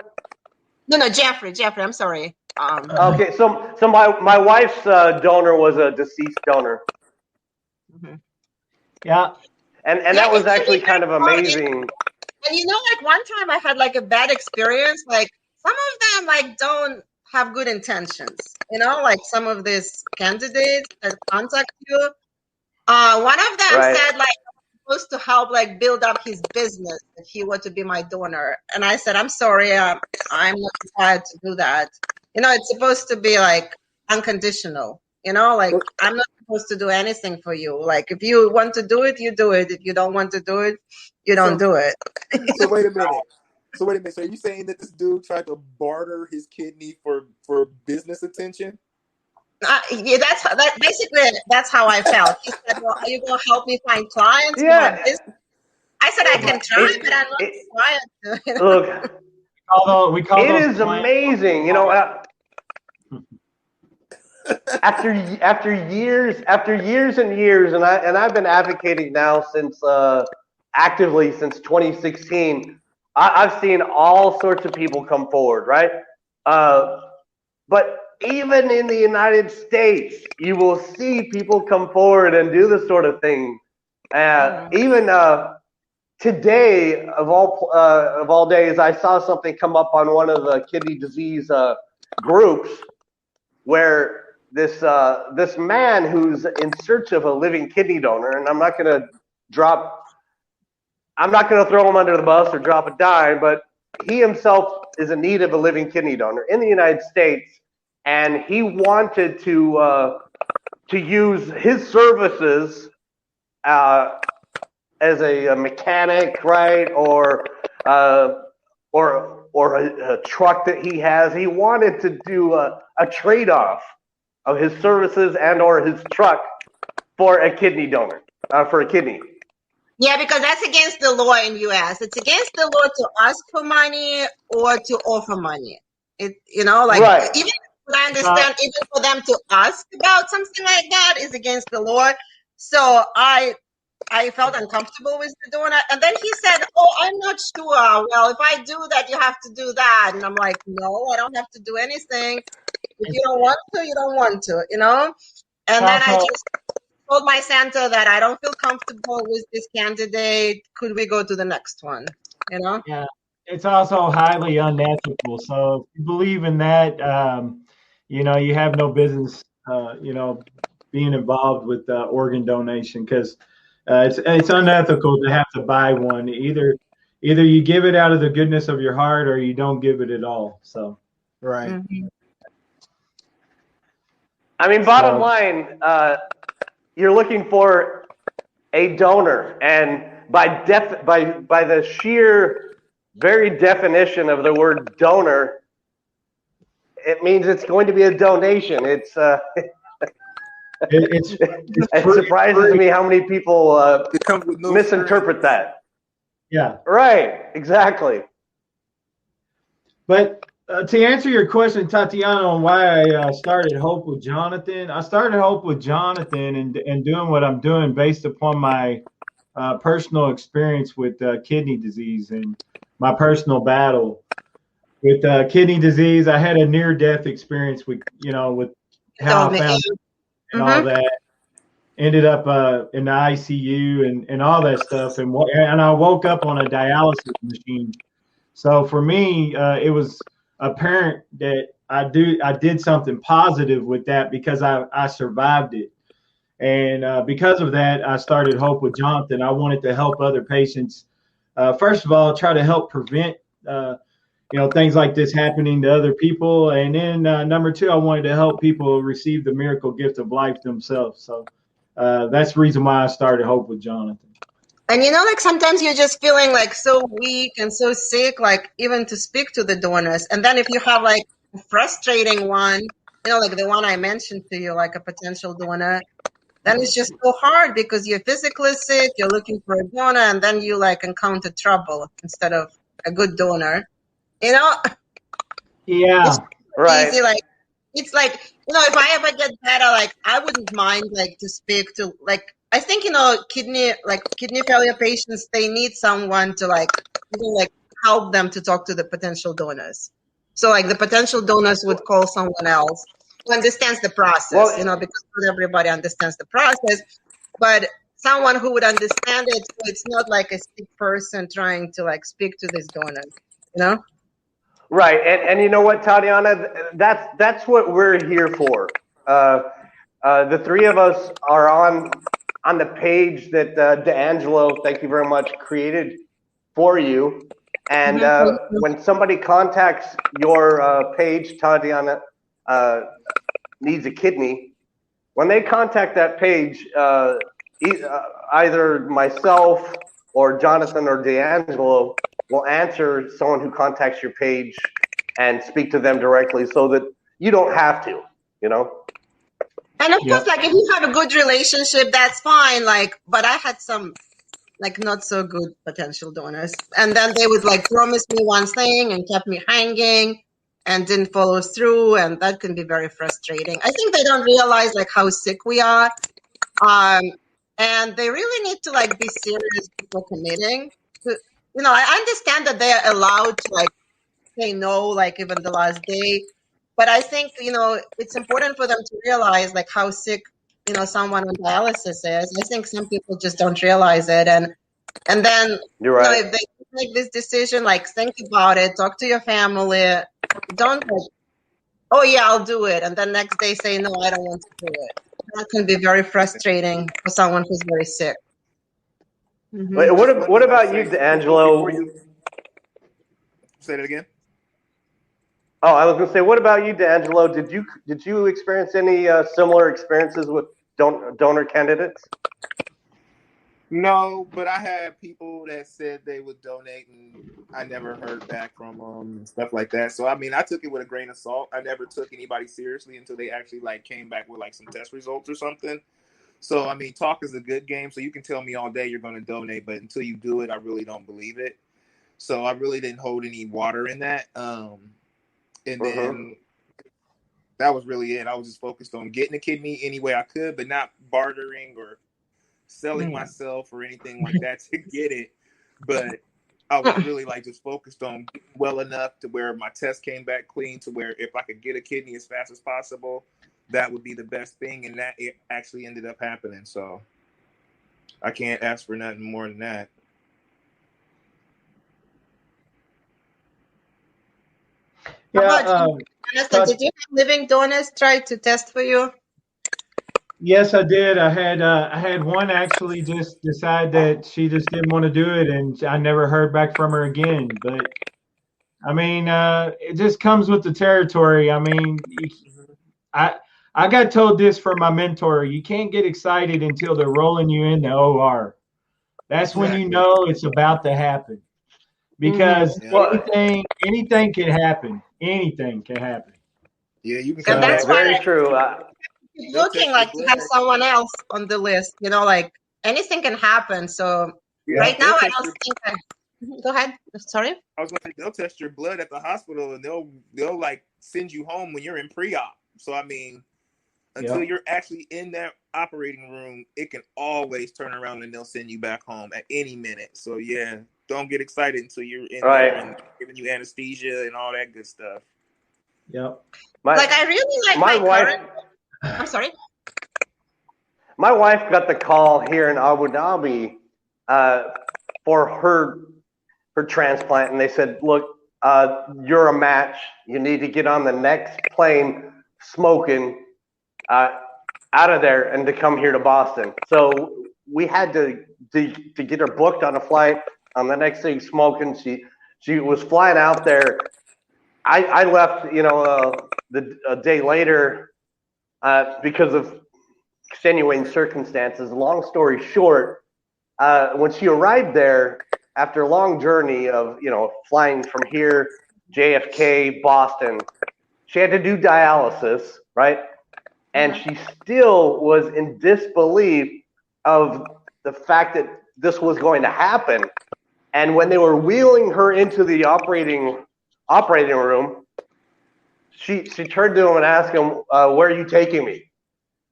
No, Jeffrey, I'm sorry. Okay, so my wife's donor was a deceased donor. Mm-hmm. Yeah. And that was actually kind of amazing. And like one time I had like a bad experience. Like some of them like don't have good intentions. Like some of these candidates that contact you. One of them said like I'm supposed to help like build up his business if he were to be my donor. And I said, I'm sorry, I'm not required to do that. It's supposed to be like unconditional. Like I'm not supposed to do anything for you. Like if you want to do it, you do it. If you don't want to do it, you don't do it. So wait a minute. So are you saying that this dude tried to barter his kidney for business attention? Yeah, that's how I felt. He said, "Well, are you going to help me find clients?" Yeah. I said, "I can try, but I'm not required to." Look, we call it is amazing, After years and years, and I've been advocating now actively since 2016. I've seen all sorts of people come forward, right? But even in the United States, you will see people come forward and do this sort of thing. Even today, of all days, I saw something come up on one of the kidney disease groups where this man who's in search of a living kidney donor, and I'm not going to throw him under the bus or drop a dime, but he himself is in need of a living kidney donor in the United States, and he wanted to use his services as a mechanic, right, or a truck that he has. He wanted to do a trade-off of his services and or his truck for a kidney donor, for a kidney. Yeah, because that's against the law in U.S. It's against the law to ask for money or to offer money. Even I understand, even for them to ask about something like that is against the law. So I felt uncomfortable with the donor. And then he said, "Oh, I'm not sure. Well, if I do that, you have to do that." And I'm like, "No, I don't have to do anything. If you don't want to, you don't want to, And then I just told my center that I don't feel comfortable with this candidate. Could we go to the next one? Yeah, it's also highly unethical. So if you believe in that, you have no business, being involved with organ donation, because it's unethical to have to buy one. Either you give it out of the goodness of your heart, or you don't give it at all. So right. Mm-hmm. I mean, bottom line, you're looking for a donor, and by the sheer very definition of the word donor, it means it's going to be a donation. It surprises me how many people misinterpret that. Yeah. Right. Exactly. But to answer your question, Tatiana, on why I started Hope with Jonathan, I started Hope with Jonathan and doing what I'm doing based upon my personal experience with kidney disease and my personal battle with kidney disease. I had a near-death experience with how I found it and all that. Ended up in the ICU and all that stuff, and I woke up on a dialysis machine. So for me, it was apparent that I did something positive with that because I survived it. And because of that, I started Hope with Jonathan. I wanted to help other patients. First of all, try to help prevent, things like this happening to other people. And then number two, I wanted to help people receive the miracle gift of life themselves. So that's the reason why I started Hope with Jonathan. And sometimes you're just feeling like so weak and so sick, like even to speak to the donors. And then if you have like frustrating one, like the one I mentioned to you, like a potential donor, then it's just so hard because you're physically sick, you're looking for a donor, and then you like encounter trouble instead of a good donor. Yeah. It's easy. Like, it's like, if I ever get better, like I wouldn't mind like to speak to, like, I think, kidney failure patients, they need someone to like help them to talk to the potential donors. So like the potential donors would call someone else who understands the process, because not everybody understands the process, but someone who would understand it. So it's not like a sick person trying to like speak to this donor, Right, and you know what, Tatiana, that's what we're here for. The three of us are on the page that DeAngelo, thank you very much, created for you. And when somebody contacts your page, Tatiana needs a kidney. When they contact that page, either myself or Jonathan or DeAngelo will answer someone who contacts your page and speak to them directly, so that you don't have to, And of course, like if you have a good relationship, that's fine. Like, but I had some like not so good potential donors, and then they would like promise me one thing and kept me hanging and didn't follow through, and that can be very frustrating. I think they don't realize like how sick we are, and they really need to like be serious before committing. I understand that they're allowed to like say no, like even the last day, but I think it's important for them to realize like how sick someone on dialysis is. I think some people just don't realize it, and then you're right. If they make this decision, like think about it, talk to your family. Don't like, oh yeah, I'll do it, and then next day say no, I don't want to do it. That can be very frustrating for someone who's very sick. Mm-hmm. Wait, what about you, DeAngelo? Say that again. Oh, I was going to say, what about you, DeAngelo? Did you experience any similar experiences with donor candidates? No, but I had people that said they would donate, and I never heard back from them and stuff like that. So I mean, I took it with a grain of salt. I never took anybody seriously until they actually like came back with like some test results or something. So I mean, talk is a good game. So you can tell me all day you're going to donate, but until you do it, I really don't believe it. So I really didn't hold any water in that. And then that was really it. I was just focused on getting a kidney any way I could, but not bartering or selling myself or anything like that to get it. But I was really like just focused on well enough to where my test came back clean, to where if I could get a kidney as fast as possible, that would be the best thing. And that it actually ended up happening. So I can't ask for nothing more than that. Yeah. Did you have living donors try to test for you? Yes, I did. I had one actually just decide that she just didn't want to do it, and I never heard back from her again. But I mean, it just comes with the territory. I mean, I got told this from my mentor: you can't get excited until they're rolling you in the OR. That's when you know it's about to happen, because anything can happen. Anything can happen. Yeah, you can. And that's very true. Looking like to have someone else on the list, like anything can happen. So right now, I don't think. Go ahead. Sorry. I was going to say they'll test your blood at the hospital, and they'll like send you home when you're in pre-op. So I mean, until you're actually in that operating room, it can always turn around and they'll send you back home at any minute. So yeah, don't get excited until you're in there and giving you anesthesia and all that good stuff. Yep. I really like my wife. I'm sorry. My wife got the call here in Abu Dhabi for her transplant, and they said, "Look, you're a match. You need to get on the next plane, smoking, out of there, and to come here to Boston." So we had to get her booked on a flight on the next day, smoking. She was flying out there. I left, a day later. Because of extenuating circumstances. Long story short, when she arrived there, after a long journey of, flying from here, JFK, Boston, she had to do dialysis, right? And she still was in disbelief of the fact that this was going to happen. And when they were wheeling her into the operating room, she turned to him and asked him, "Where are you taking me?"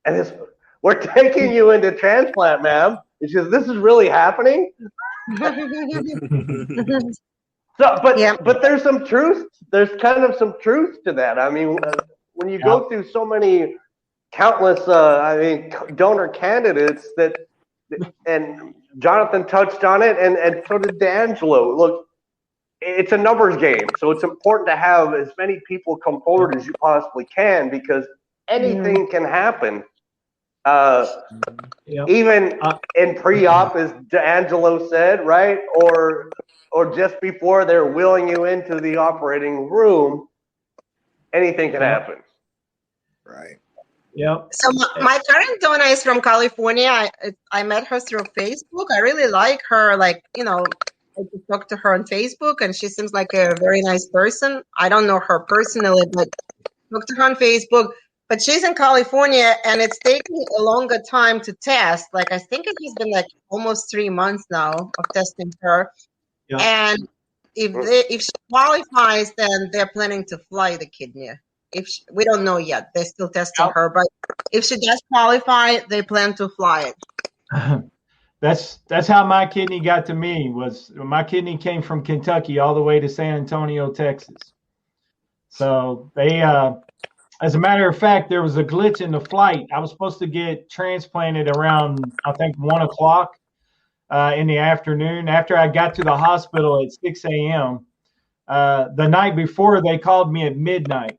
And "We're taking you into transplant, ma'am." And she says, "This is really happening?" But there's some truth. There's kind of some truth to that. I mean, when you go through so many countless, donor candidates and Jonathan touched on it, and so did DeAngelo. Look, it's a numbers game, so it's important to have as many people come forward as you possibly can, because anything can happen. Even in pre-op, as DeAngelo said, right? Or just before they're wheeling you into the operating room, anything can happen. Right. Yep. So my current donor is from California. I met her through Facebook. I really like her. Like, I just talked to her on Facebook, and she seems like a very nice person. I don't know her personally, but talked to her on Facebook. But she's in California, and it's taking a longer time to test. Like, I think it has been like almost 3 months now of testing her. Yep. And if she qualifies, then they're planning to fly the kidney. We don't know yet, they're still testing her, but if she does qualify, they plan to fly it. That's how my kidney got to me. Was my kidney came from Kentucky all the way to San Antonio, Texas. So they, as a matter of fact, there was a glitch in the flight. I was supposed to get transplanted around, I think, 1 o'clock in the afternoon. After I got to the hospital at 6 a.m., the night before, they called me at midnight.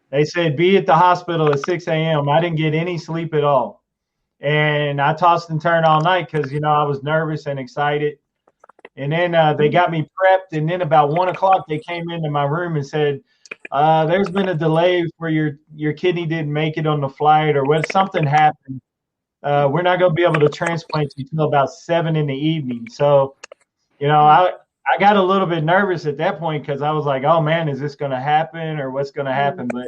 They said, be at the hospital at 6 a.m. I didn't get any sleep at all. And I tossed and turned all night because, I was nervous and excited. And then they got me prepped. And then about 1 o'clock, they came into my room and said, there's been a delay where your kidney didn't make it on the flight, or when something happened. We're not going to be able to transplant you until about 7 in the evening. So, I got a little bit nervous at that point because I was like, oh, man, is this going to happen or what's going to happen? But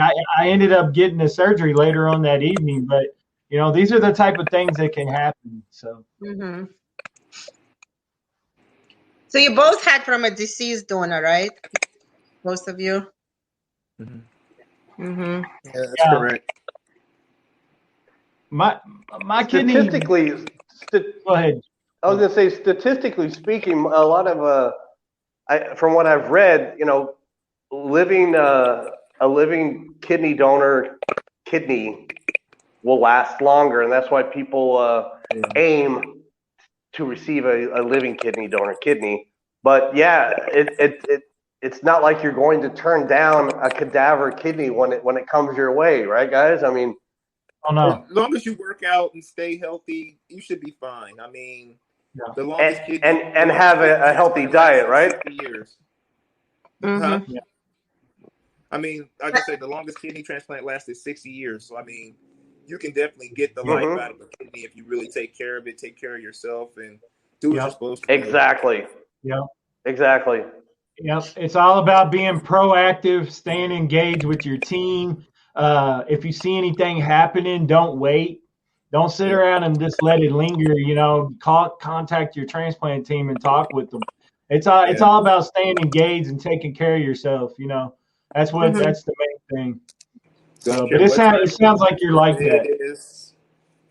I ended up getting the surgery later on that evening. But, these are the type of things that can happen. So. Mm-hmm. So you both had from a deceased donor, right? Most of you? Mm-hmm. Mm-hmm. Yeah, that's correct. My kidney. Go ahead. I was going to say, statistically speaking, a lot of, from what I've read, a living kidney donor kidney will last longer, and that's why people aim to receive a living kidney donor kidney. But yeah, it's not like you're going to turn down a cadaver kidney when it comes your way, right, guys? I mean, as long as you work out and stay healthy, you should be fine. I mean. Yeah. The longest and have a healthy diet, right? 60 years. Mm-hmm. Huh? Yeah. I mean, like I said, the longest kidney transplant lasted 60 years. So, I mean, you can definitely get the life out of a kidney if you really take care of it, take care of yourself, and do what you're supposed to do. Exactly. Yeah. Exactly. Yep. It's all about being proactive, staying engaged with your team. If you see anything happening, don't wait. Don't sit around and just let it linger. Contact your transplant team and talk with them. It's all about staying engaged and taking care of yourself. That's the main thing. So, but it sounds like you're like that.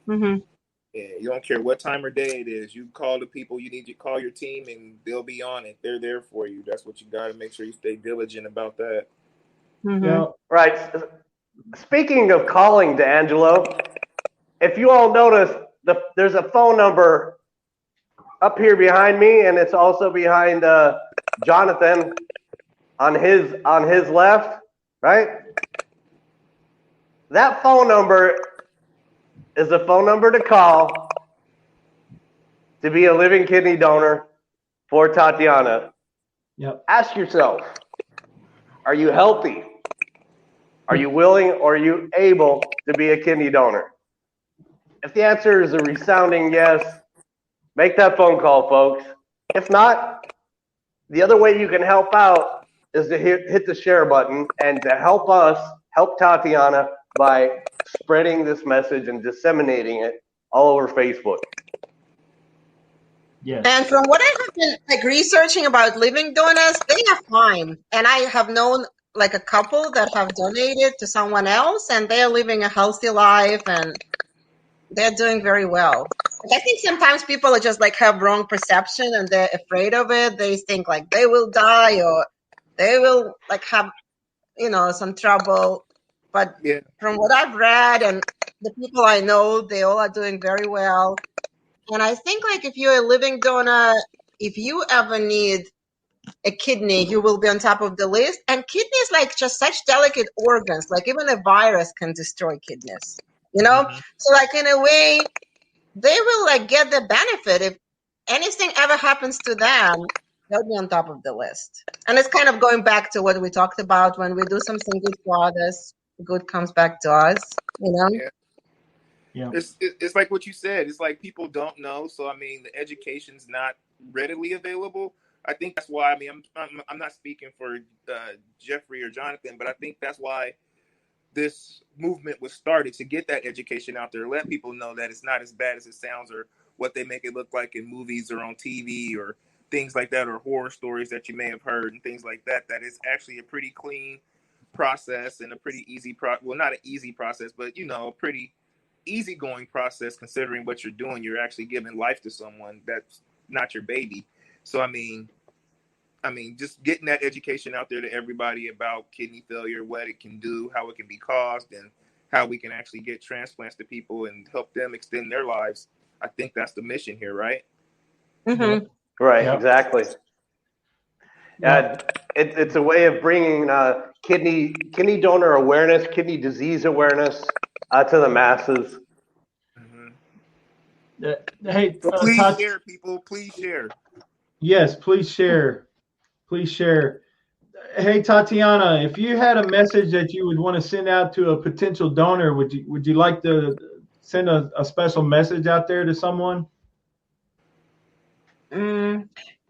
Mm-hmm. Yeah, you don't care what time or day it is. You call the people you need to call your team, and they'll be on it. They're there for you. That's what you got to make sure you stay diligent about that. Mm-hmm. Right. Speaking of calling, DeAngelo, if you all notice, there's a phone number up here behind me, and it's also behind Jonathan on his left, right? That phone number is the phone number to call to be a living kidney donor for Tatiana. Yep. Ask yourself, are you healthy? Are you willing or are you able to be a kidney donor? If the answer is a resounding yes, make that phone call, folks. If not, the other way you can help out is to hit the share button and to help Tatiana by spreading this message and disseminating it all over Facebook. Yes. And from what I have been like researching about living donors, they are fine. And I have known like a couple that have donated to someone else, and they are living a healthy life, and they're doing very well. Like, I think sometimes people are just like have wrong perception and they're afraid of it. They think like they will die or they will like have, some trouble. But from what I've read and the people I know, they all are doing very well. And I think like if you're a living donor, if you ever need a kidney, you will be on top of the list. And kidneys like just such delicate organs, like even a virus can destroy kidneys, So like in a way, they will like get the benefit. If anything ever happens to them, they'll be on top of the list. And it's kind of going back to what we talked about, when we do something good for others, good comes back to us, Yeah. It's like what you said. It's like people don't know. So I mean, the education's not readily available. I think that's why. I mean, I'm not speaking for Jeffrey or Jonathan, but I think that's why this movement was started, to get that education out there, let people know that it's not as bad as it sounds or what they make it look like in movies or on TV or things like that, or horror stories that you may have heard and things like that. That is actually a pretty clean process and a pretty easy well, not an easy process, but a pretty easygoing process, considering what you're doing. You're actually giving life to someone that's not your baby. So I mean, just getting that education out there to everybody about kidney failure, what it can do, how it can be caused, and how we can actually get transplants to people and help them extend their lives. I think that's the mission here, right? Mm-hmm. Right, yep. Exactly. It's a way of bringing kidney donor awareness, kidney disease awareness to the masses. Hey, so please share, people. Please share. Yes, please share. Please share. Hey, Tatiana, if you had a message that you would want to send out to a potential donor, would you like to send a special message out there to someone?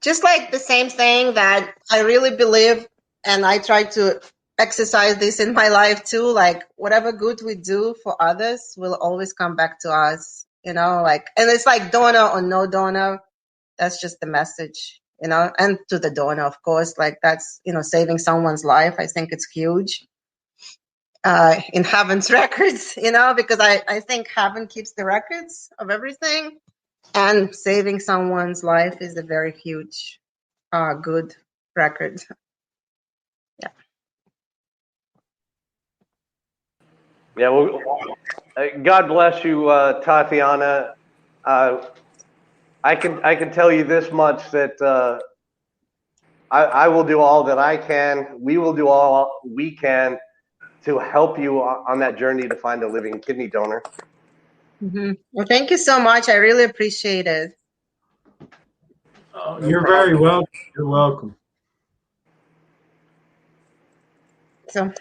Just like the same thing that I really believe, and I try to exercise this in my life too, like whatever good we do for others will always come back to us, and it's like donor or no donor, that's just the message, and to the donor, of course, like that's, saving someone's life. I think it's huge in heaven's records, because I think heaven keeps the records of everything. And saving someone's life is a very huge, good record. Yeah. Yeah. Well, God bless you, Tatiana. I can tell you this much, that I will do all that I can. We will do all we can to help you on that journey to find a living kidney donor. Mm-hmm. Well, thank you so much. I really appreciate it. You're very welcome. You're welcome. So,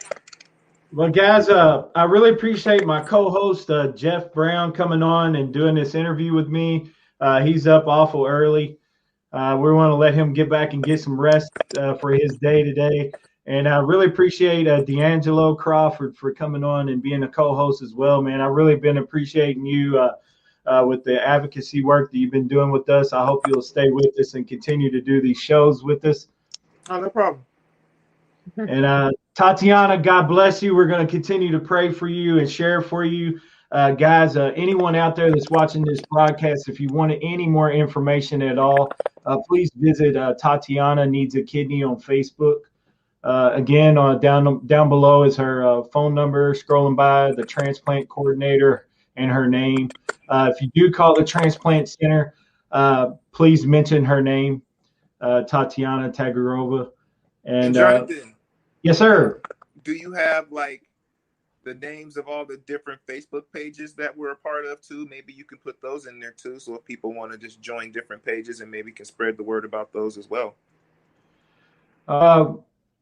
well, guys, I really appreciate my co-host Jeff Brown coming on and doing this interview with me. He's up awful early. We want to let him get back and get some rest for his day today. And I really appreciate DeAngelo Crawford for coming on and being a co-host as well, man. I've really been appreciating you with the advocacy work that you've been doing with us. I hope you'll stay with us and continue to do these shows with us. Oh, no problem. And Tatiana, God bless you. We're going to continue to pray for you and share for you. Guys, anyone out there that's watching this broadcast, if you want any more information at all, please visit Tatiana Needs a Kidney on Facebook. Again, down below is her phone number, scrolling by, the transplant coordinator and her name. If you do call the transplant center, please mention her name, Tatiana Tagirova. And Jonathan, yes, sir. Do you have like the names of all the different Facebook pages that we're a part of too? Maybe you can put those in there too, so if people want to just join different pages and maybe can spread the word about those as well.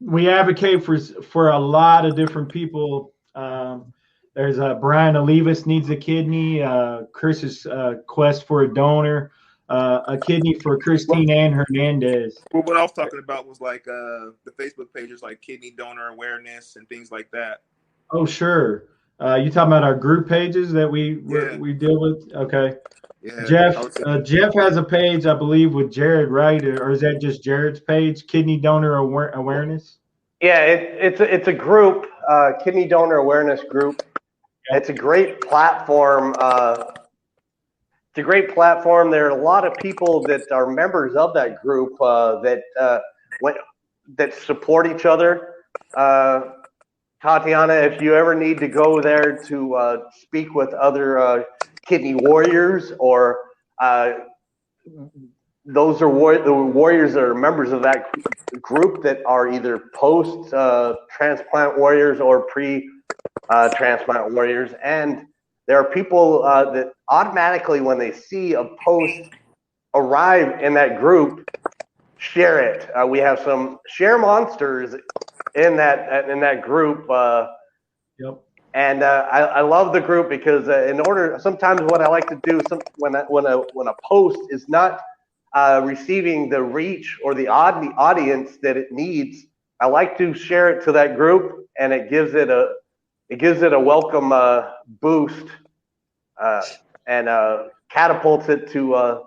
We advocate for a lot of different people. There's Brian Olivas Needs a Kidney, Chris's Quest for a Donor. a kidney for Christine Ann Hernandez. Well, what I was talking about was like the Facebook pages like kidney donor awareness and things like that. Oh, sure. You talking about our group pages that we deal with? Okay. Yeah. Jeff has a page, I believe, with Jared, right? Or is that just Jared's page, Kidney Donor Awareness? Yeah, it's a group, kidney donor awareness group. It's a great platform. It's a great platform. There are a lot of people that are members of that group that support each other. Tatiana, if you ever need to go there to speak with other kidney warriors, or those are the warriors that are members of that group that are either post transplant warriors or pre transplant warriors, and there are people that automatically, when they see a post arrive in that group, share it. We have some share monsters in that group. Yep. And I love the group because sometimes what I like to do when a post is not receiving the reach or the audience that it needs, I like to share it to that group, and it gives it a welcome boost and catapults it to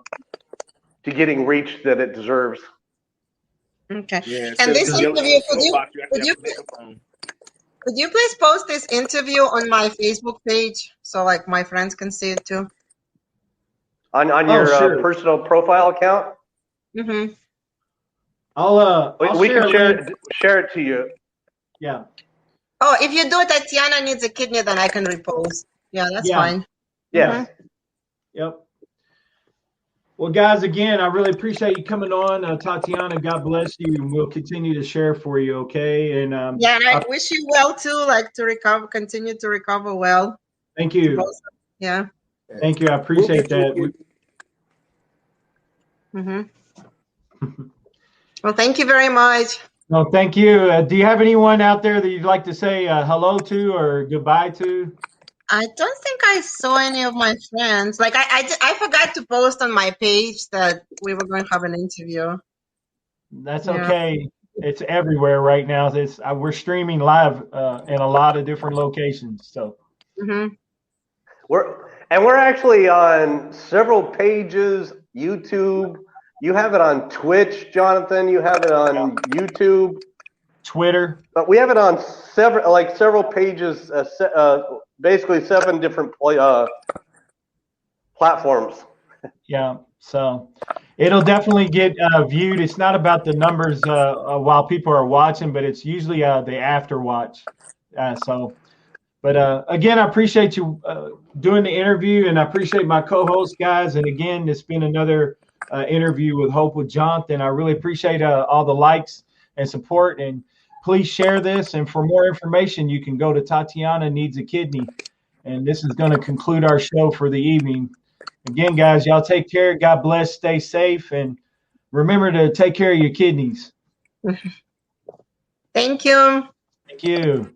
getting reach that it deserves. Okay. Yeah, and this interview, could you please post this interview on my Facebook page so like my friends can see it too? On your personal profile account? Mm-hmm. We can share it to you. Yeah. Oh, if you do Tatiana needs a kidney, then I can repost. Yeah, that's fine. Yeah. Mm-hmm. Yep. Well, guys, again, I really appreciate you coming on, Tatiana. God bless you, and we'll continue to share for you. Okay, and and I wish you well too. Like to recover, continue to recover well. Thank you. Yeah. Thank you. I appreciate that. Mm-hmm. Well, thank you very much. No, thank you. Do you have anyone out there that you'd like to say hello to or goodbye to? I don't think I saw any of my friends. Like I forgot to post on my page that we were going to have an interview. That's okay. It's everywhere right now. We're streaming live in a lot of different locations. So we're actually on several pages. YouTube. You have it on Twitch, Jonathan. You have it on YouTube, Twitter. But we have it on several pages. Basically 7 different platforms. Yeah, so it'll definitely get viewed. It's not about the numbers while people are watching, but it's usually the after watch. But again, I appreciate you doing the interview, and I appreciate my co-host guys. And again, it's been another interview with Hope with Jonathan. I really appreciate all the likes and support, and please share this. And for more information, you can go to Tatiana Needs a Kidney. And this is going to conclude our show for the evening. Again, guys, y'all take care. God bless. Stay safe. And remember to take care of your kidneys. Thank you. Thank you.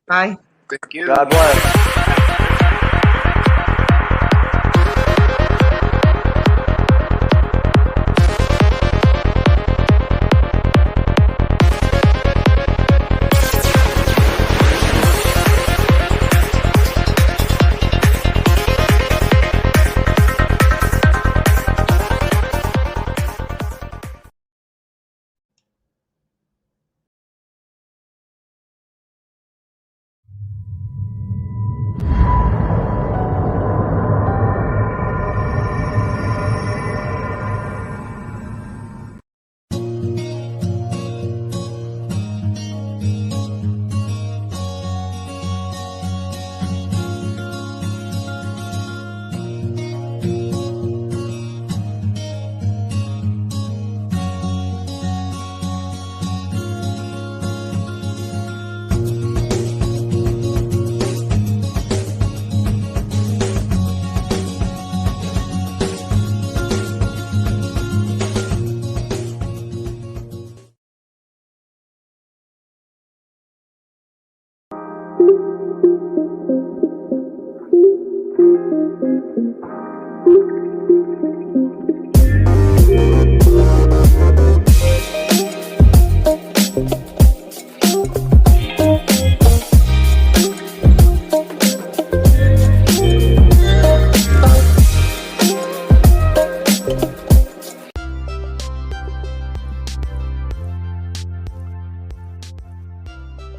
Bye. Thank you. God bless.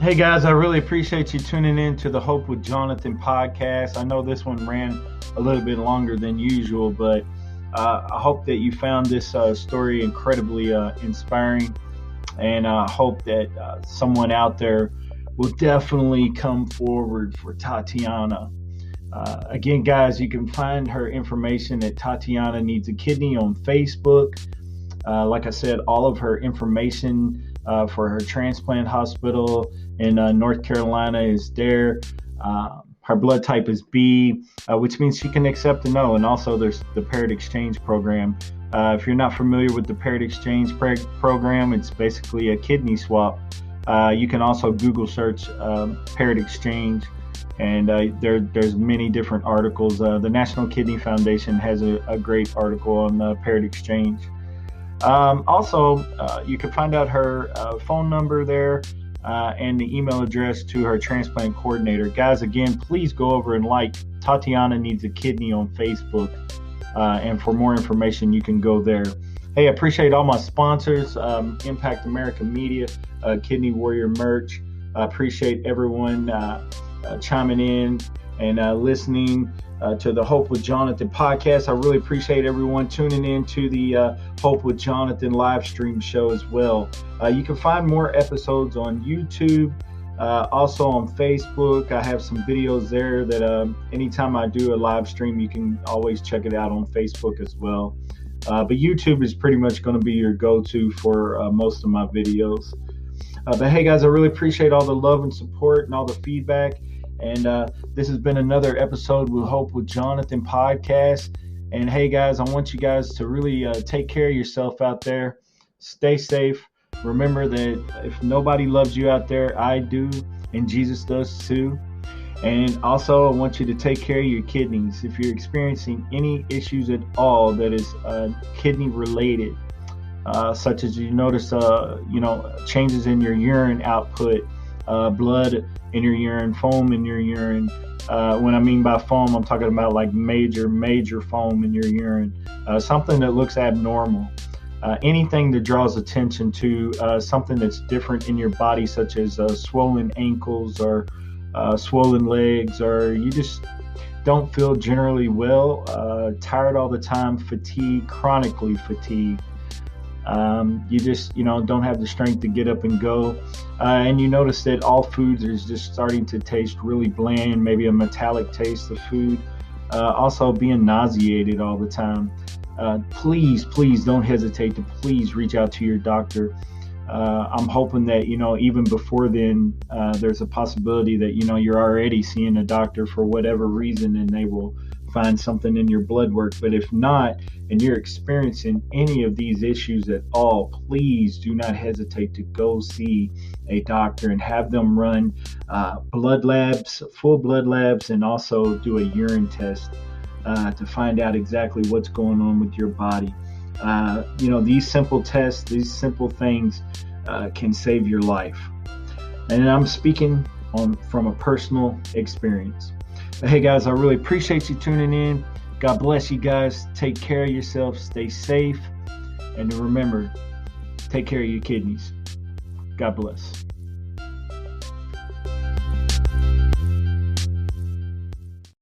Hey guys, I really appreciate you tuning in to the Hope with Jonathan podcast. I know this one ran a little bit longer than usual, but I hope that you found this story incredibly inspiring, and I hope that someone out there will definitely come forward for Tatiana. Again, guys, you can find her information at Tatiana Needs a Kidney on Facebook. Like I said, all of her information for her transplant hospital in North Carolina is there. Her blood type is B, which means she can accept an O. And also there's the paired exchange program. If you're not familiar with the paired exchange program, it's basically a kidney swap. You can also Google search paired exchange, and there's many different articles. The National Kidney Foundation has a great article on paired exchange. Also, you can find out her phone number there and the email address to her transplant coordinator. Guys, again, please go over and like Tatiana Needs a Kidney on Facebook. And for more information, you can go there. Hey, I appreciate all my sponsors, Impact America Media, Kidney Warrior Merch. I appreciate everyone chiming in and listening to the Hope with Jonathan podcast. I really appreciate everyone tuning in to the Hope with Jonathan live stream show as well. You can find more episodes on YouTube, also on Facebook. I have some videos there that anytime I do a live stream, you can always check it out on Facebook as well. But YouTube is pretty much going to be your go-to for most of my videos. But hey guys, I really appreciate all the love and support and all the feedback. And this has been another episode with Hope with Jonathan podcast. And hey guys, I want you guys to really take care of yourself out there. Stay safe. Remember that if nobody loves you out there, I do, and Jesus does too. And also, I want you to take care of your kidneys. If you're experiencing any issues at all that is kidney related, such as you notice, changes in your urine output, blood in your urine, foam in your urine. When I mean by foam, I'm talking about like major foam in your urine, something that looks abnormal. Anything that draws attention to something that's different in your body, such as swollen ankles or swollen legs, or you just don't feel generally well, tired all the time, fatigue, chronically fatigued. You just, don't have the strength to get up and go. And you notice that all foods is just starting to taste really bland, maybe a metallic taste of food. Also being nauseated all the time. Please don't hesitate to please reach out to your doctor. I'm hoping that, even before then, there's a possibility that, you're already seeing a doctor for whatever reason, and they will find something in your blood work. But if not, and you're experiencing any of these issues at all, please do not hesitate to go see a doctor and have them run blood labs, full blood labs, and also do a urine test to find out exactly what's going on with your body. These simple tests, these simple things can save your life. And I'm speaking from a personal experience. But hey guys, I really appreciate you tuning in. God bless you guys. Take care of yourself. Stay safe. And remember, take care of your kidneys. God bless.